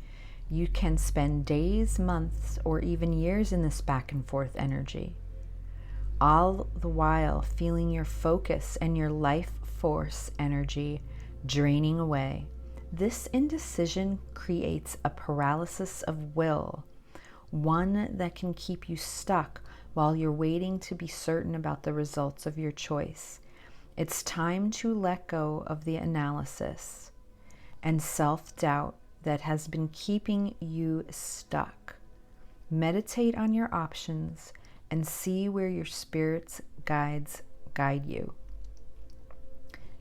You can spend days, months, or even years in this back and forth energy, all the while feeling your focus and your life force energy draining away. This indecision creates a paralysis of will, one that can keep you stuck while you're waiting to be certain about the results of your choice. It's time to let go of the analysis and self-doubt that has been keeping you stuck. Meditate on your options and see where your spirit's guides guide you.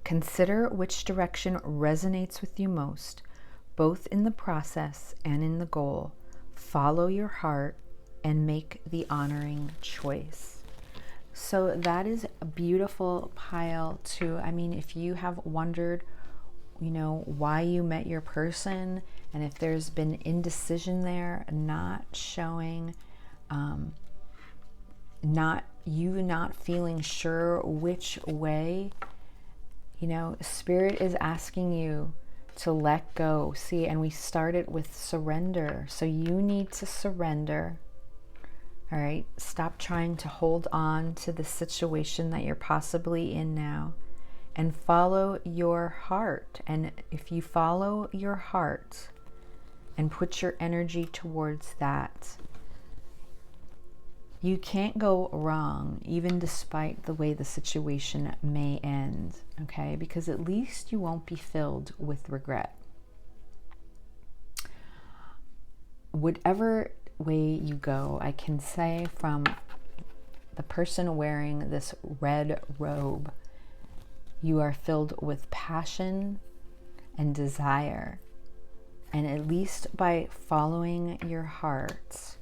Consider which direction resonates with you most, both in the process and in the goal. Follow your heart and make the honoring choice. So that is a beautiful pile too. I mean, if you have wondered, why you met your person, and if there's been indecision there, not showing, not feeling sure which way, Spirit is asking you to let go. See, and we started with surrender. So you need to surrender. All right. Stop trying to hold on to the situation that you're possibly in now and follow your heart. And if you follow your heart and put your energy towards that, you can't go wrong, even despite the way the situation may end, okay? Because at least you won't be filled with regret. Whatever way you go, I can say from the person wearing this red robe, you are filled with passion and desire. And at least by following your heart,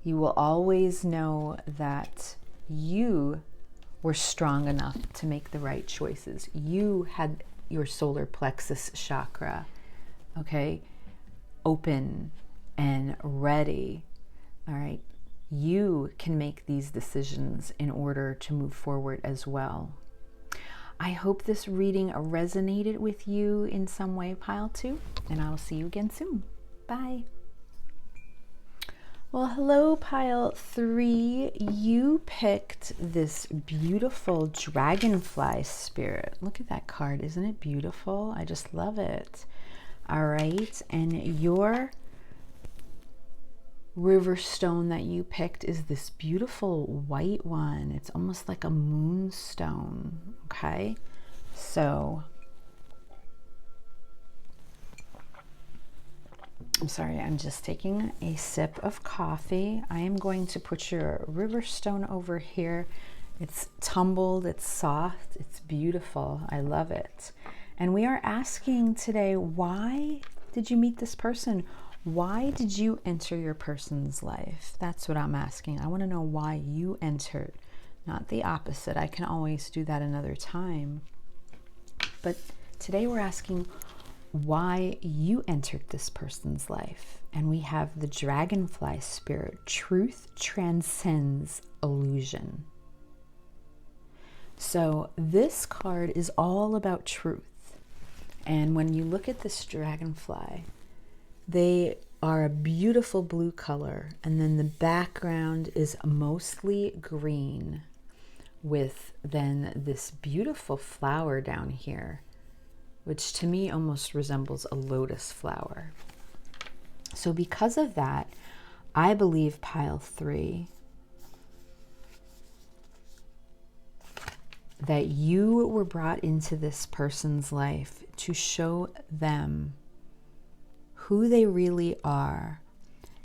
you will always know that you were strong enough to make the right choices. You had your solar plexus chakra, okay, open and ready. All right. You can make these decisions in order to move forward as well. I hope this reading resonated with you in some way, Pile 2, and I'll see you again soon. Bye. Well, hello, Pile 3. You picked this beautiful dragonfly spirit. Look at that card. Isn't it beautiful? I just love it. All right. And your river stone that you picked is this beautiful white one. It's almost like a moonstone. Okay. So I'm sorry, I'm just taking a sip of coffee. I am going to put your river stone over here. It's tumbled, it's soft, it's beautiful. I love it. And we are asking today, why did you meet this person? Why did you enter your person's life? That's what I'm asking. I want to know why you entered, not the opposite. I can always do that another time. But today we're asking why you entered this person's life. And we have the dragonfly spirit. Truth transcends illusion. So this card is all about truth. And when you look at this dragonfly, they are a beautiful blue color. And then the background is mostly green with then this beautiful flower down here, which to me almost resembles a lotus flower. So because of that, I believe, Pile 3, that you were brought into this person's life to show them who they really are.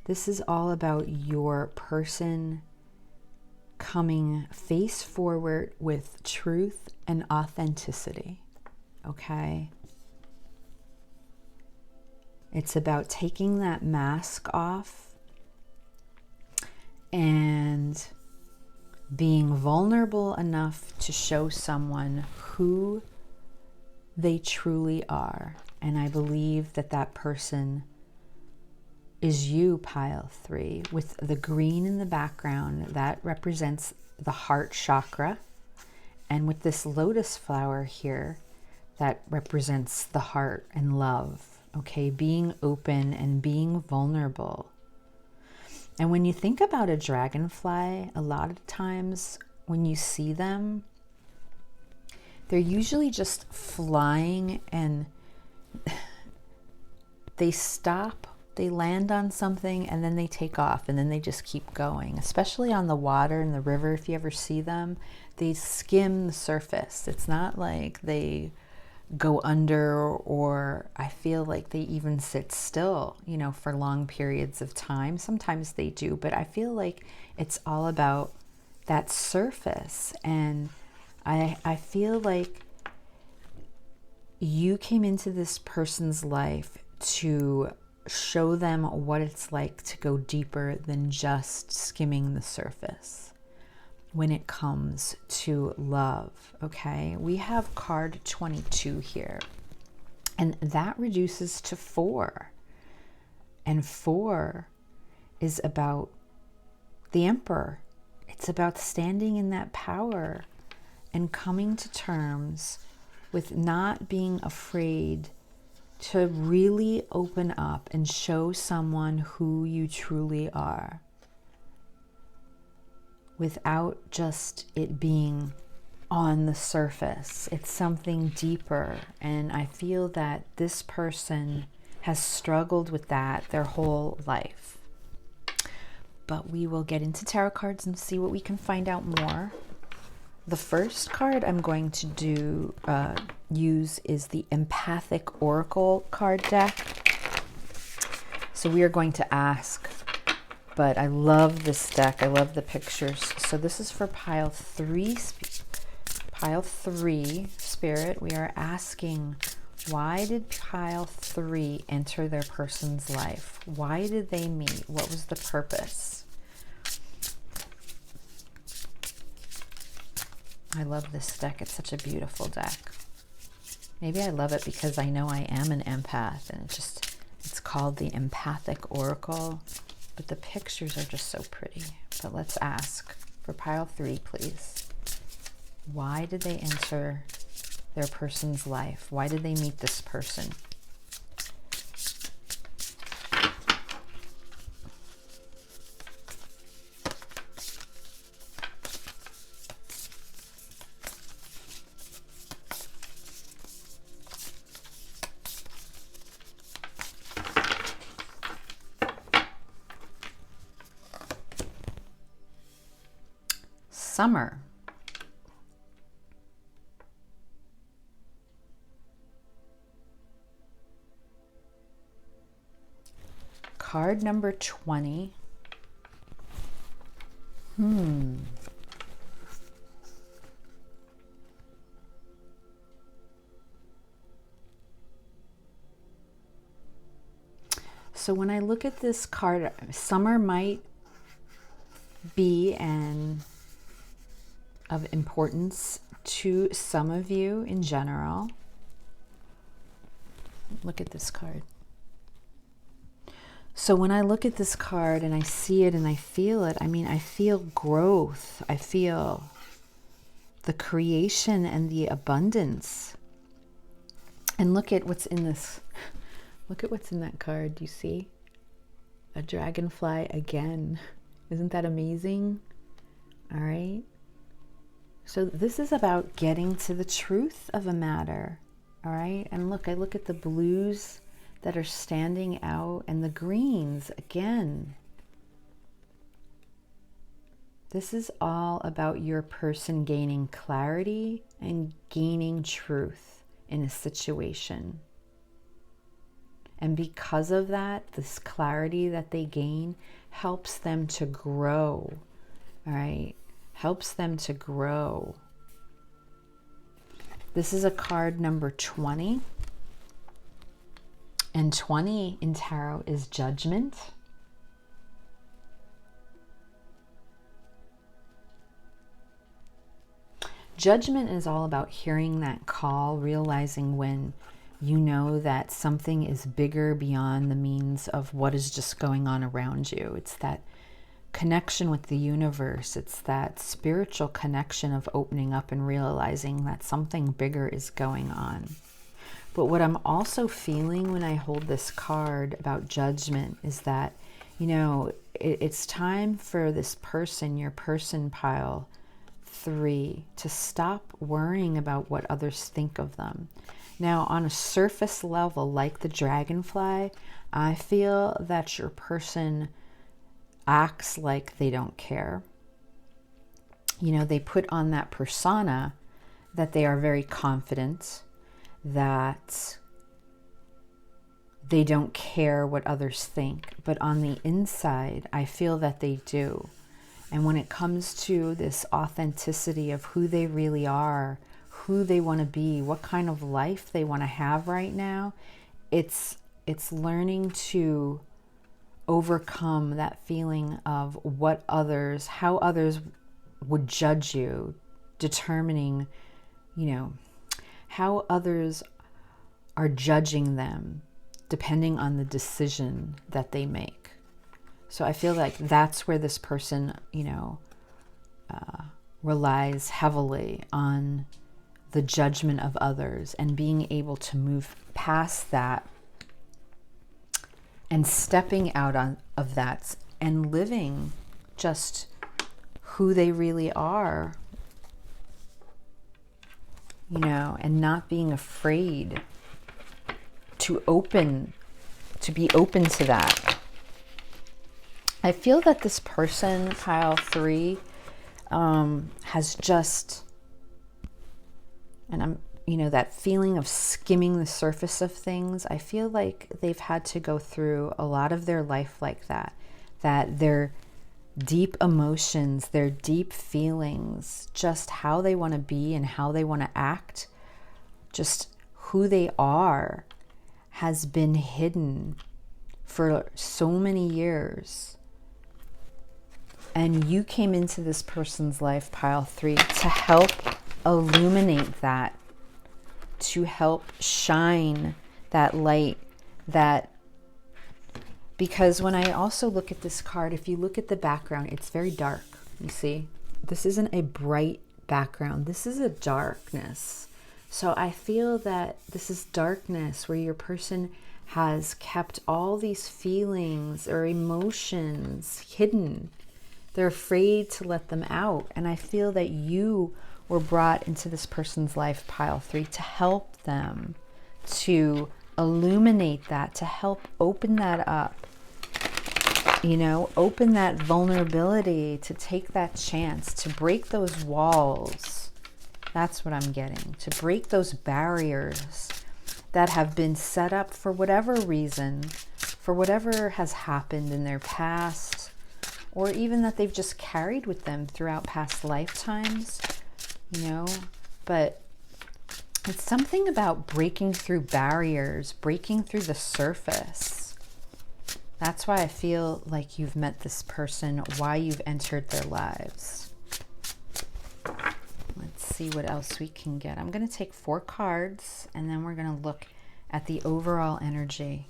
This is all about your person coming face forward with truth and authenticity. Okay? It's about taking that mask off and being vulnerable enough to show someone who they truly are. And I believe that that person is you, Pile 3, with the green in the background. That represents the heart chakra. And with this lotus flower here, that represents the heart and love. Okay, being open and being vulnerable. And when you think about a dragonfly, a lot of times when you see them, they're usually just flying and they stop, they land on something, and then they take off, and then they just keep going. Especially on the water in the river, if you ever see them, they skim the surface. It's not like they go under, or I feel like they even sit still, you know, for long periods of time. Sometimes they do, but I feel like it's all about that surface. And I feel like you came into this person's life to show them what it's like to go deeper than just skimming the surface when it comes to love, okay? We have card 22 here, and that reduces to 4. And 4 is about the Emperor. It's about standing in that power and coming to terms with not being afraid to really open up and show someone who you truly are, without just it being on the surface. It's something deeper. And I feel that this person has struggled with that their whole life. But we will get into tarot cards and see what we can find out more. The first card I'm going to use is the Empathic Oracle card deck. So we are going to ask, but I love this deck. I love the pictures. So this is for pile 3. Pile 3, Spirit. We are asking, why did pile 3 enter their person's life? Why did they meet? What was the purpose? I love this deck. It's such a beautiful deck. Maybe I love it because I know I am an empath, and it's called the Empathic Oracle, but the pictures are just so pretty. But let's ask for pile 3, please. Why did they enter their person's life? Why did they meet this person? Summer. Card number 20. So when I look at this card, summer might be of importance to some of you in general. Look at this card. So when I look at this card and I see it and I feel it, I mean, I feel growth. I feel the creation and the abundance. And look at what's in this. Look at what's in that card. Do you see? A dragonfly again. Isn't that amazing? All right. So this is about getting to the truth of a matter. All right. And look, I look at the blues that are standing out and the greens again. This is all about your person gaining clarity and gaining truth in a situation. And because of that, this clarity that they gain helps them to grow. All right. Helps them to grow. This is a card number 20. And 20 in tarot is judgment. Judgment is all about hearing that call, realizing when you know that something is bigger beyond the means of what is just going on around you. It's that connection with the universe. It's that spiritual connection of opening up and realizing that something bigger is going on. But what I'm also feeling when I hold this card about judgment is that, you know, it's time for this person, your person pile 3, to stop worrying about what others think of them. Now, on a surface level, like the dragonfly, I feel that your person acts like they don't care. you know, they put on that persona that they are very confident, that they don't care what others think. But on the inside, I feel that they do. And when it comes to this authenticity of who they really are, who they want to be, what kind of life they want to have right now, it's learning to overcome that feeling of how others would judge you, determining, you know, how others are judging them depending on the decision that they make. So I feel like that's where this person, you know, relies heavily on the judgment of others, and being able to move past that and stepping out of that and living just who they really are, you know, and not being afraid to be open to that. I feel that this person, pile 3, has just, and I'm, you know, that feeling of skimming the surface of things. I feel like they've had to go through a lot of their life like that, that their deep emotions, their deep feelings, just how they want to be and how they want to act, just who they are, has been hidden for so many years. And you came into this person's life, pile 3, to help illuminate that, to help shine that light, because when I also look at this card, if you look at the background, it's very dark. You see, this isn't a bright background. This is a darkness. So I feel that this is darkness where your person has kept all these feelings or emotions hidden. They're afraid to let them out. And I feel that you were brought into this person's life, pile 3, to help them, to illuminate that, to help open that up, you know, open that vulnerability, to take that chance, to break those walls. That's what I'm getting, to break those barriers that have been set up for whatever reason, for whatever has happened in their past, or even that they've just carried with them throughout past lifetimes, you know. But it's something about breaking through barriers, breaking through the surface. That's why I feel like you've met this person, why you've entered their lives. Let's see what else we can get. I'm going to take 4 cards, and then we're going to look at the overall energy.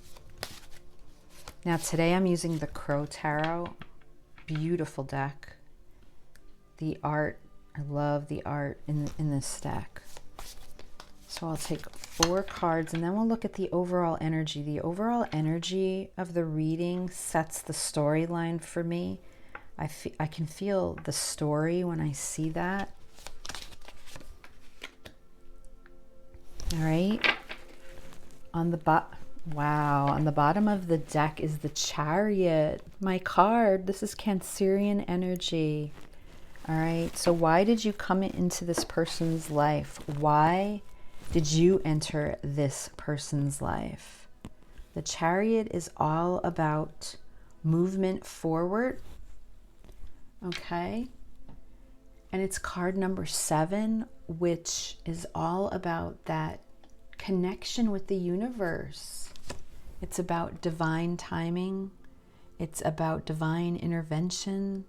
Now today I'm using the Crow Tarot. Beautiful deck. The art, I love the art in this deck. So I'll take 4 cards, and then we'll look at the overall energy. The overall energy of the reading sets the storyline for me. I can feel the story when I see that. All right. On the bottom of the deck is the Chariot, my card. This is Cancerian energy. All right. So why did you come into this person's life? Why did you enter this person's life? The Chariot is all about movement forward. Okay. And it's card number 7, which is all about that connection with the universe. It's about divine timing. It's about divine intervention,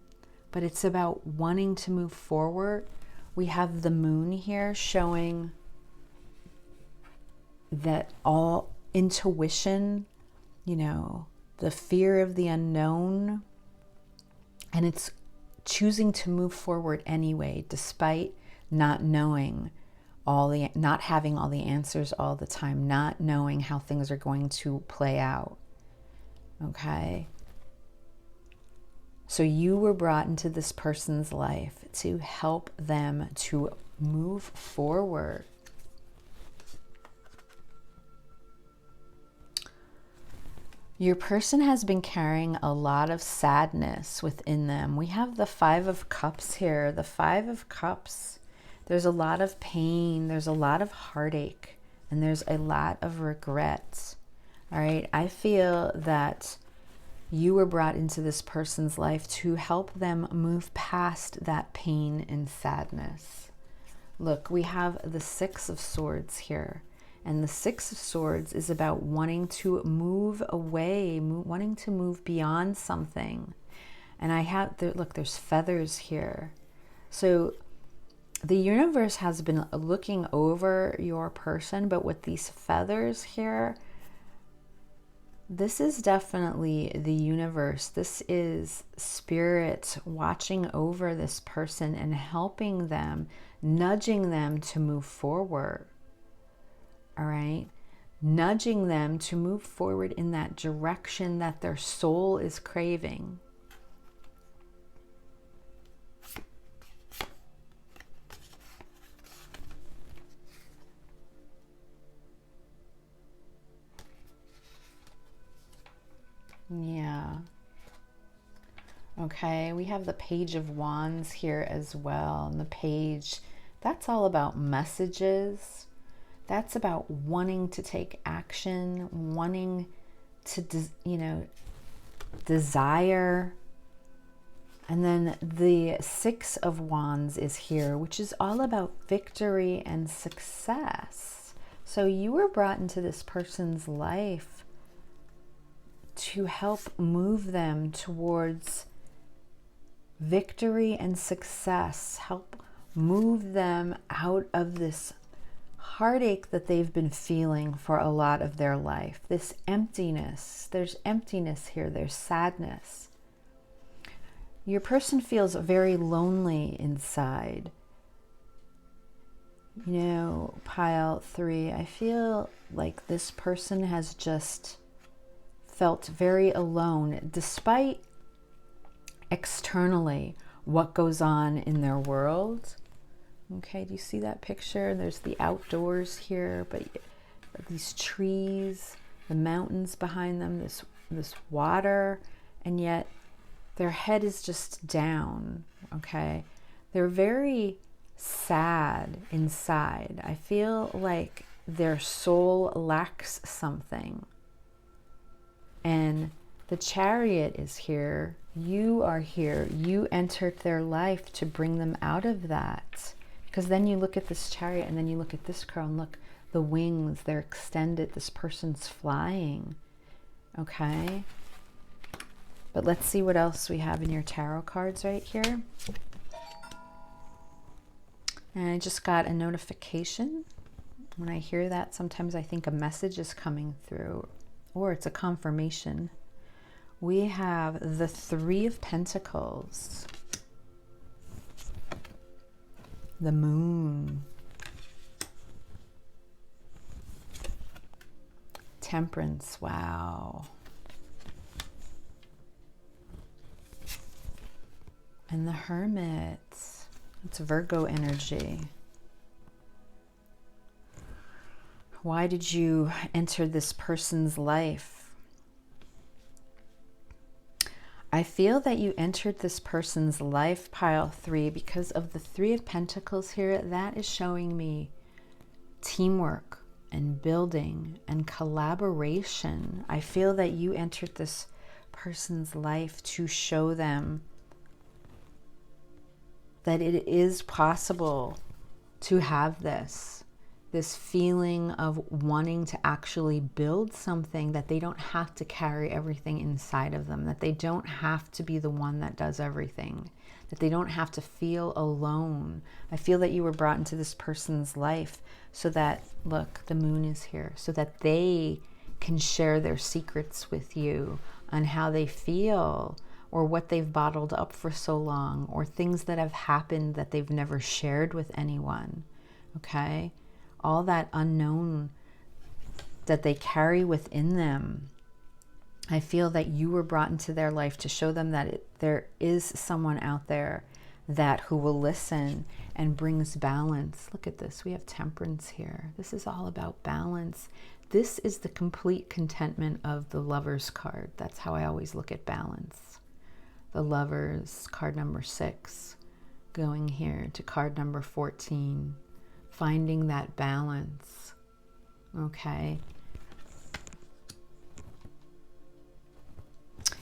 but it's about wanting to move forward. We have the moon here showing that all intuition, you know, the fear of the unknown, and it's choosing to move forward anyway, despite not knowing not having all the answers all the time, not knowing how things are going to play out. Okay. So you were brought into this person's life to help them to move forward. Your person has been carrying a lot of sadness within them. We have the Five of Cups here. The Five of Cups. There's a lot of pain. There's a lot of heartache. And there's a lot of regret. All right. I feel that you were brought into this person's life to help them move past that pain and sadness. Look, we have the Six of Swords here. And the Six of Swords is about wanting to move away, wanting to move beyond something. And I have, look, there's feathers here. So the universe has been looking over your person, but with these feathers here, this is definitely the universe. This is spirit watching over this person and helping them, nudging them to move forward. All right, nudging them to move forward in that direction that their soul is craving. Yeah. Okay, we have the Page of Wands here as well. And the page, that's all about messages. That's about wanting to take action, wanting to, desire. And then the Six of Wands is here, which is all about victory and success. So you were brought into this person's life to help move them towards victory and success, help move them out of this heartache that they've been feeling for a lot of their life, this emptiness. There's emptiness here, there's sadness. Your person feels very lonely inside. You know, pile 3, I feel like this person has just felt very alone, despite externally what goes on in their world. Okay, do you see that picture? There's the outdoors here, but these trees, the mountains behind them, this water, and yet their head is just down, okay? They're very sad inside. I feel like their soul lacks something. And the Chariot is here. You are here. You entered their life to bring them out of that. Because then you look at this Chariot and then you look at this crow and look, the wings, they're extended. This person's flying. Okay? But let's see what else we have in your tarot cards right here. And I just got a notification. When I hear that, sometimes I think a message is coming through, or it's a confirmation. We have the Three of Pentacles. The Moon. Temperance, wow. And the Hermit. It's Virgo energy. Why did you enter this person's life? I feel that you entered this person's life, pile 3, because of the Three of Pentacles here. That is showing me teamwork and building and collaboration. I feel that you entered this person's life to show them that it is possible to have this feeling of wanting to actually build something, that they don't have to carry everything inside of them, that they don't have to be the one that does everything, that they don't have to feel alone. I feel that you were brought into this person's life so that, look, the Moon is here, so that they can share their secrets with you on how they feel, or what they've bottled up for so long, or things that have happened that they've never shared with anyone. Okay? All that unknown that they carry within them. I feel that you were brought into their life to show them that there is someone out there who will listen and brings balance. Look at this. We have Temperance here. This is all about balance. this is the complete contentment of the Lovers card. That's how I always look at balance. The Lovers, card number 6, going here to card number 14, finding that balance, okay?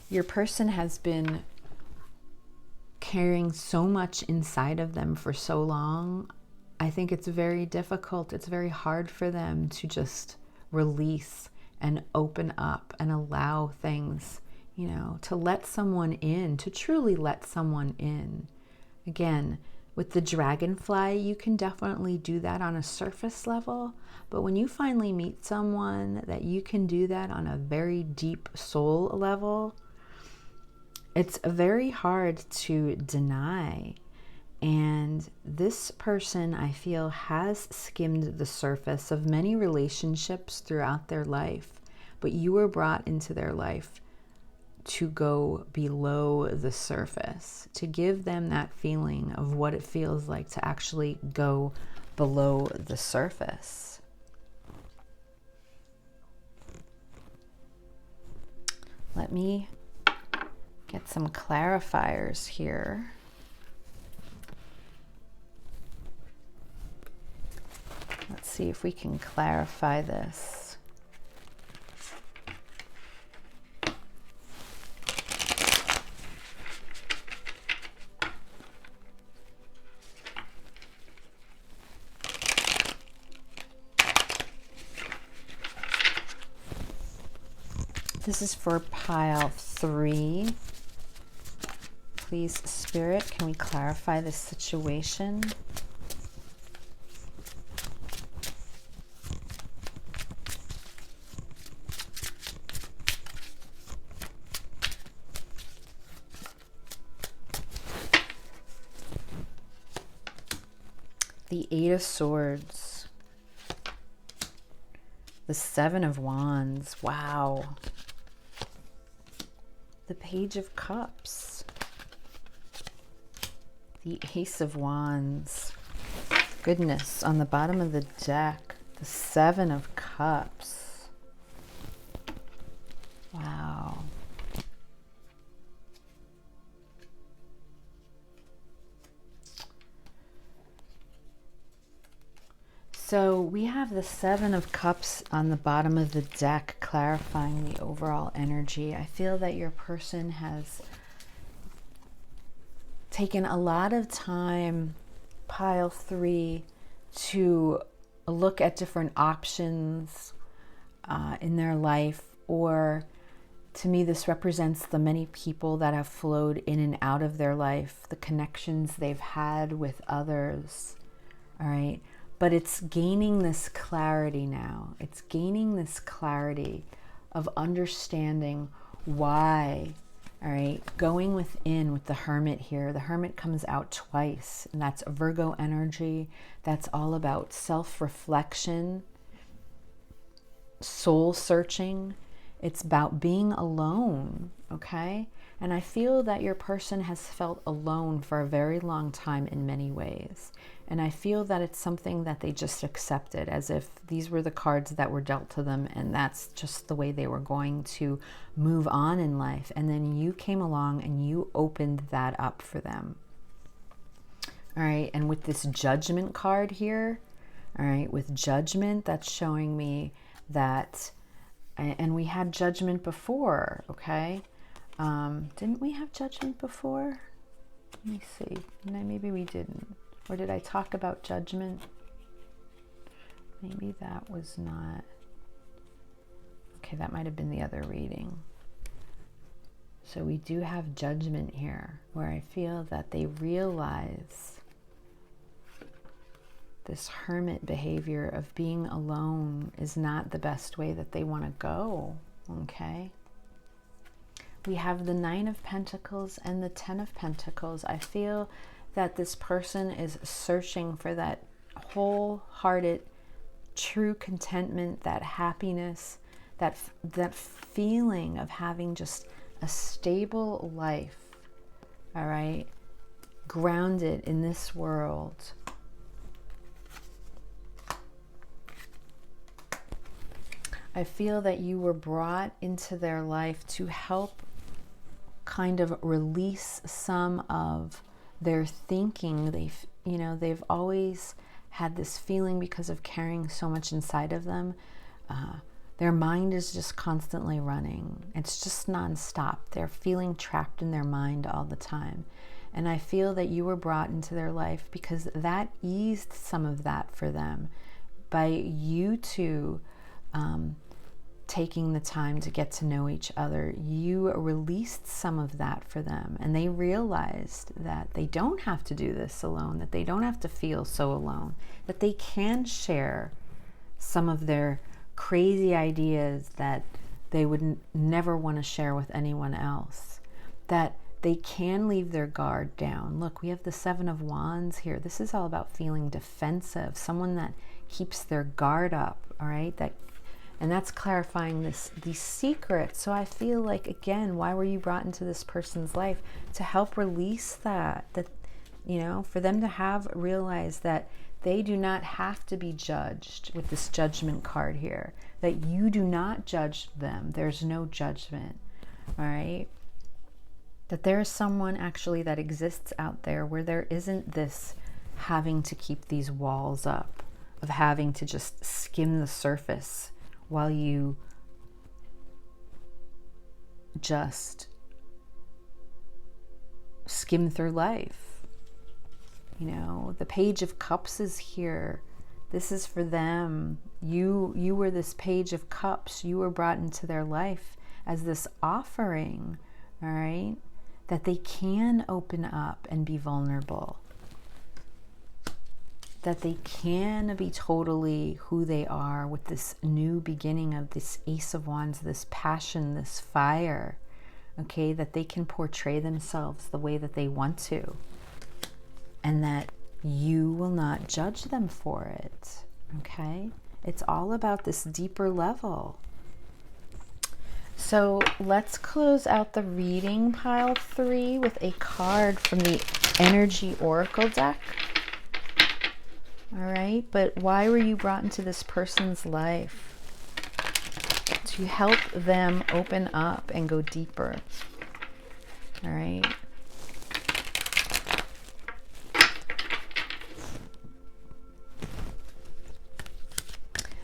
Your person has been carrying so much inside of them for so long. I think it's very difficult. It's very hard for them to just release and open up and allow things, you know, to let someone in, to truly let someone in. Again, with the dragonfly, you can definitely do that on a surface level, but when you finally meet someone that you can do that on a very deep soul level, it's very hard to deny. And this person, I feel, has skimmed the surface of many relationships throughout their life, but you were brought into their life to go below the surface, to give them that feeling of what it feels like to actually go below the surface. Let me get some clarifiers here. Let's see if we can clarify this. This is for pile 3. Please, Spirit, can we clarify this situation? The 8 of Swords. The 7 of Wands. Wow. The Page of Cups. The Ace of Wands. Goodness, on the bottom of the deck, the 7 of Cups. Wow. So we have the 7 of Cups on the bottom of the deck, clarifying the overall energy. I feel that your person has taken a lot of time, pile 3, to look at different options in their life, or to me this represents the many people that have flowed in and out of their life, the connections they've had with others, all right? But it's gaining this clarity now. It's gaining this clarity of understanding why, all right? Going within with the Hermit here. The Hermit comes out twice, and that's Virgo energy. That's all about self-reflection, soul searching. It's about being alone, okay? And I feel that your person has felt alone for a very long time in many ways. And I feel that it's something that they just accepted, as if these were the cards that were dealt to them and that's just the way they were going to move on in life. And then you came along and you opened that up for them. All right, and with this Judgment card here, all right, with Judgment, that's showing me that, and we had Judgment before, okay? Didn't we have Judgment before? Let me see. Maybe we didn't. Or did I talk about Judgment? Maybe that was not. Okay, that might have been the other reading. So we do have Judgment here, where I feel that they realize this hermit behavior of being alone is not the best way that they want to go, okay? We have the 9 of Pentacles and the 10 of Pentacles. I feel that this person is searching for that wholehearted, true contentment, that happiness, that feeling of having just a stable life, all right, grounded in this world. I feel that you were brought into their life to help kind of release some of their thinking. They've always had this feeling because of carrying so much inside of them. Their mind is just constantly running. It's just nonstop. They're feeling trapped in their mind all the time. And I feel that you were brought into their life because that eased some of that for them. By you two taking the time to get to know each other, you released some of that for them. And they realized that they don't have to do this alone, that they don't have to feel so alone, that they can share some of their crazy ideas that they would never want to share with anyone else, that they can leave their guard down. Look, we have the Seven of Wands here. This is all about feeling defensive, someone that keeps their guard up, all right? And that's clarifying these secrets. So I feel like, again, why were you brought into this person's life? To help release that, for them to have realized that they do not have to be judged with this Judgment card here, that you do not judge them. There's no judgment, all right? That there is someone actually that exists out there where there isn't this having to keep these walls up, of having to just skim the surface while you just skim through life. The Page of Cups is here. This is for them. You were this Page of Cups. You were brought into their life as this offering, all right? That they can open up and be vulnerable. That they can be totally who they are with this new beginning of this Ace of Wands, this passion, this fire, okay? That they can portray themselves the way that they want to. And that you will not judge them for it, okay? It's all about this deeper level. So let's close out the reading, pile 3, with a card from the Energy Oracle deck. All right, but why were you brought into this person's life? To help them open up and go deeper. All right.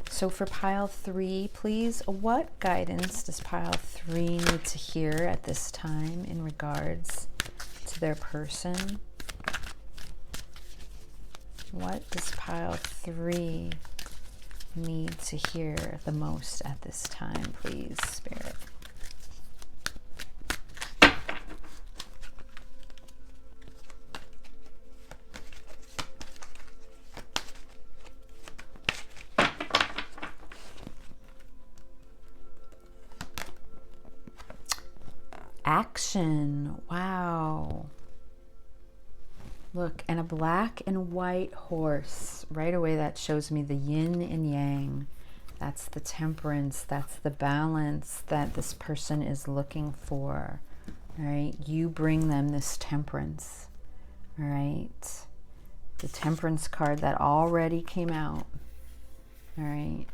So for pile 3, please, what guidance does pile 3 need to hear at this time in regards to their person? What does pile 3 need to hear the most at this time, please, Spirit? Action. Wow. Look, and a black and white horse. Right away that shows me the yin and yang. That's the temperance. That's the balance that this person is looking for. All right. You bring them this temperance. All right. The temperance card that already came out. All right.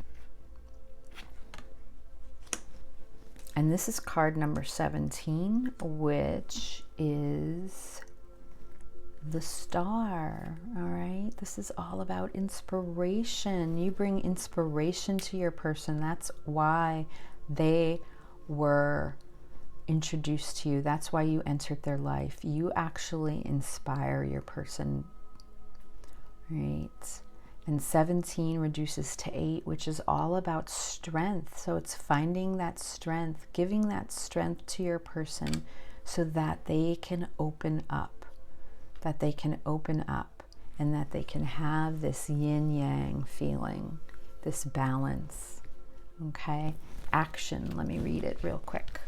And this is card number 17, which is the Star. All right. This is all about inspiration. You bring inspiration to your person. That's why they were introduced to you. That's why you entered their life. You actually inspire your person. Right. And 17 reduces to 8, which is all about strength. So it's finding that strength, giving that strength to your person so that they can open up, and that they can have this yin-yang feeling, this balance. Okay? Action. Let me read it real quick.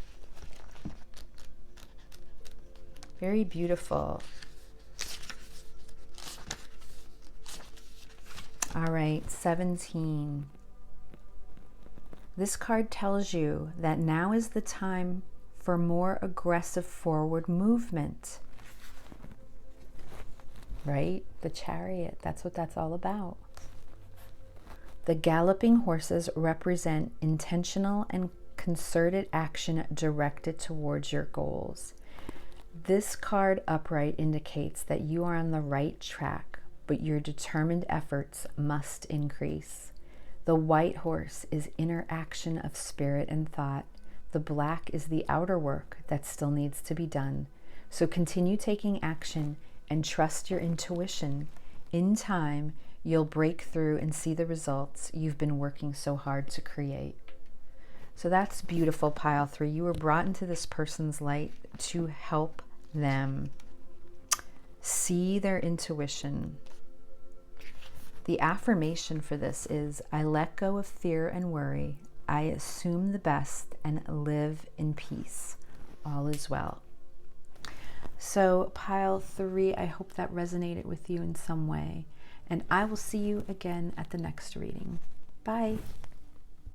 Very beautiful. All right, 17. This card tells you that now is the time for more aggressive forward movement. Right? The Chariot, that's what that's all about. The galloping horses represent intentional and concerted action directed towards your goals. This card upright indicates that you are on the right track, but your determined efforts must increase. The white horse is inner action of spirit and thought. The black is the outer work that still needs to be done. So continue taking action and trust your intuition. In time, you'll break through and see the results you've been working so hard to create. So that's beautiful, pile 3. You were brought into this person's light to help them see their intuition. The affirmation for this is, I let go of fear and worry. I assume the best and live in peace. All is well. So pile 3, I hope that resonated with you in some way. And I will see you again at the next reading. Bye.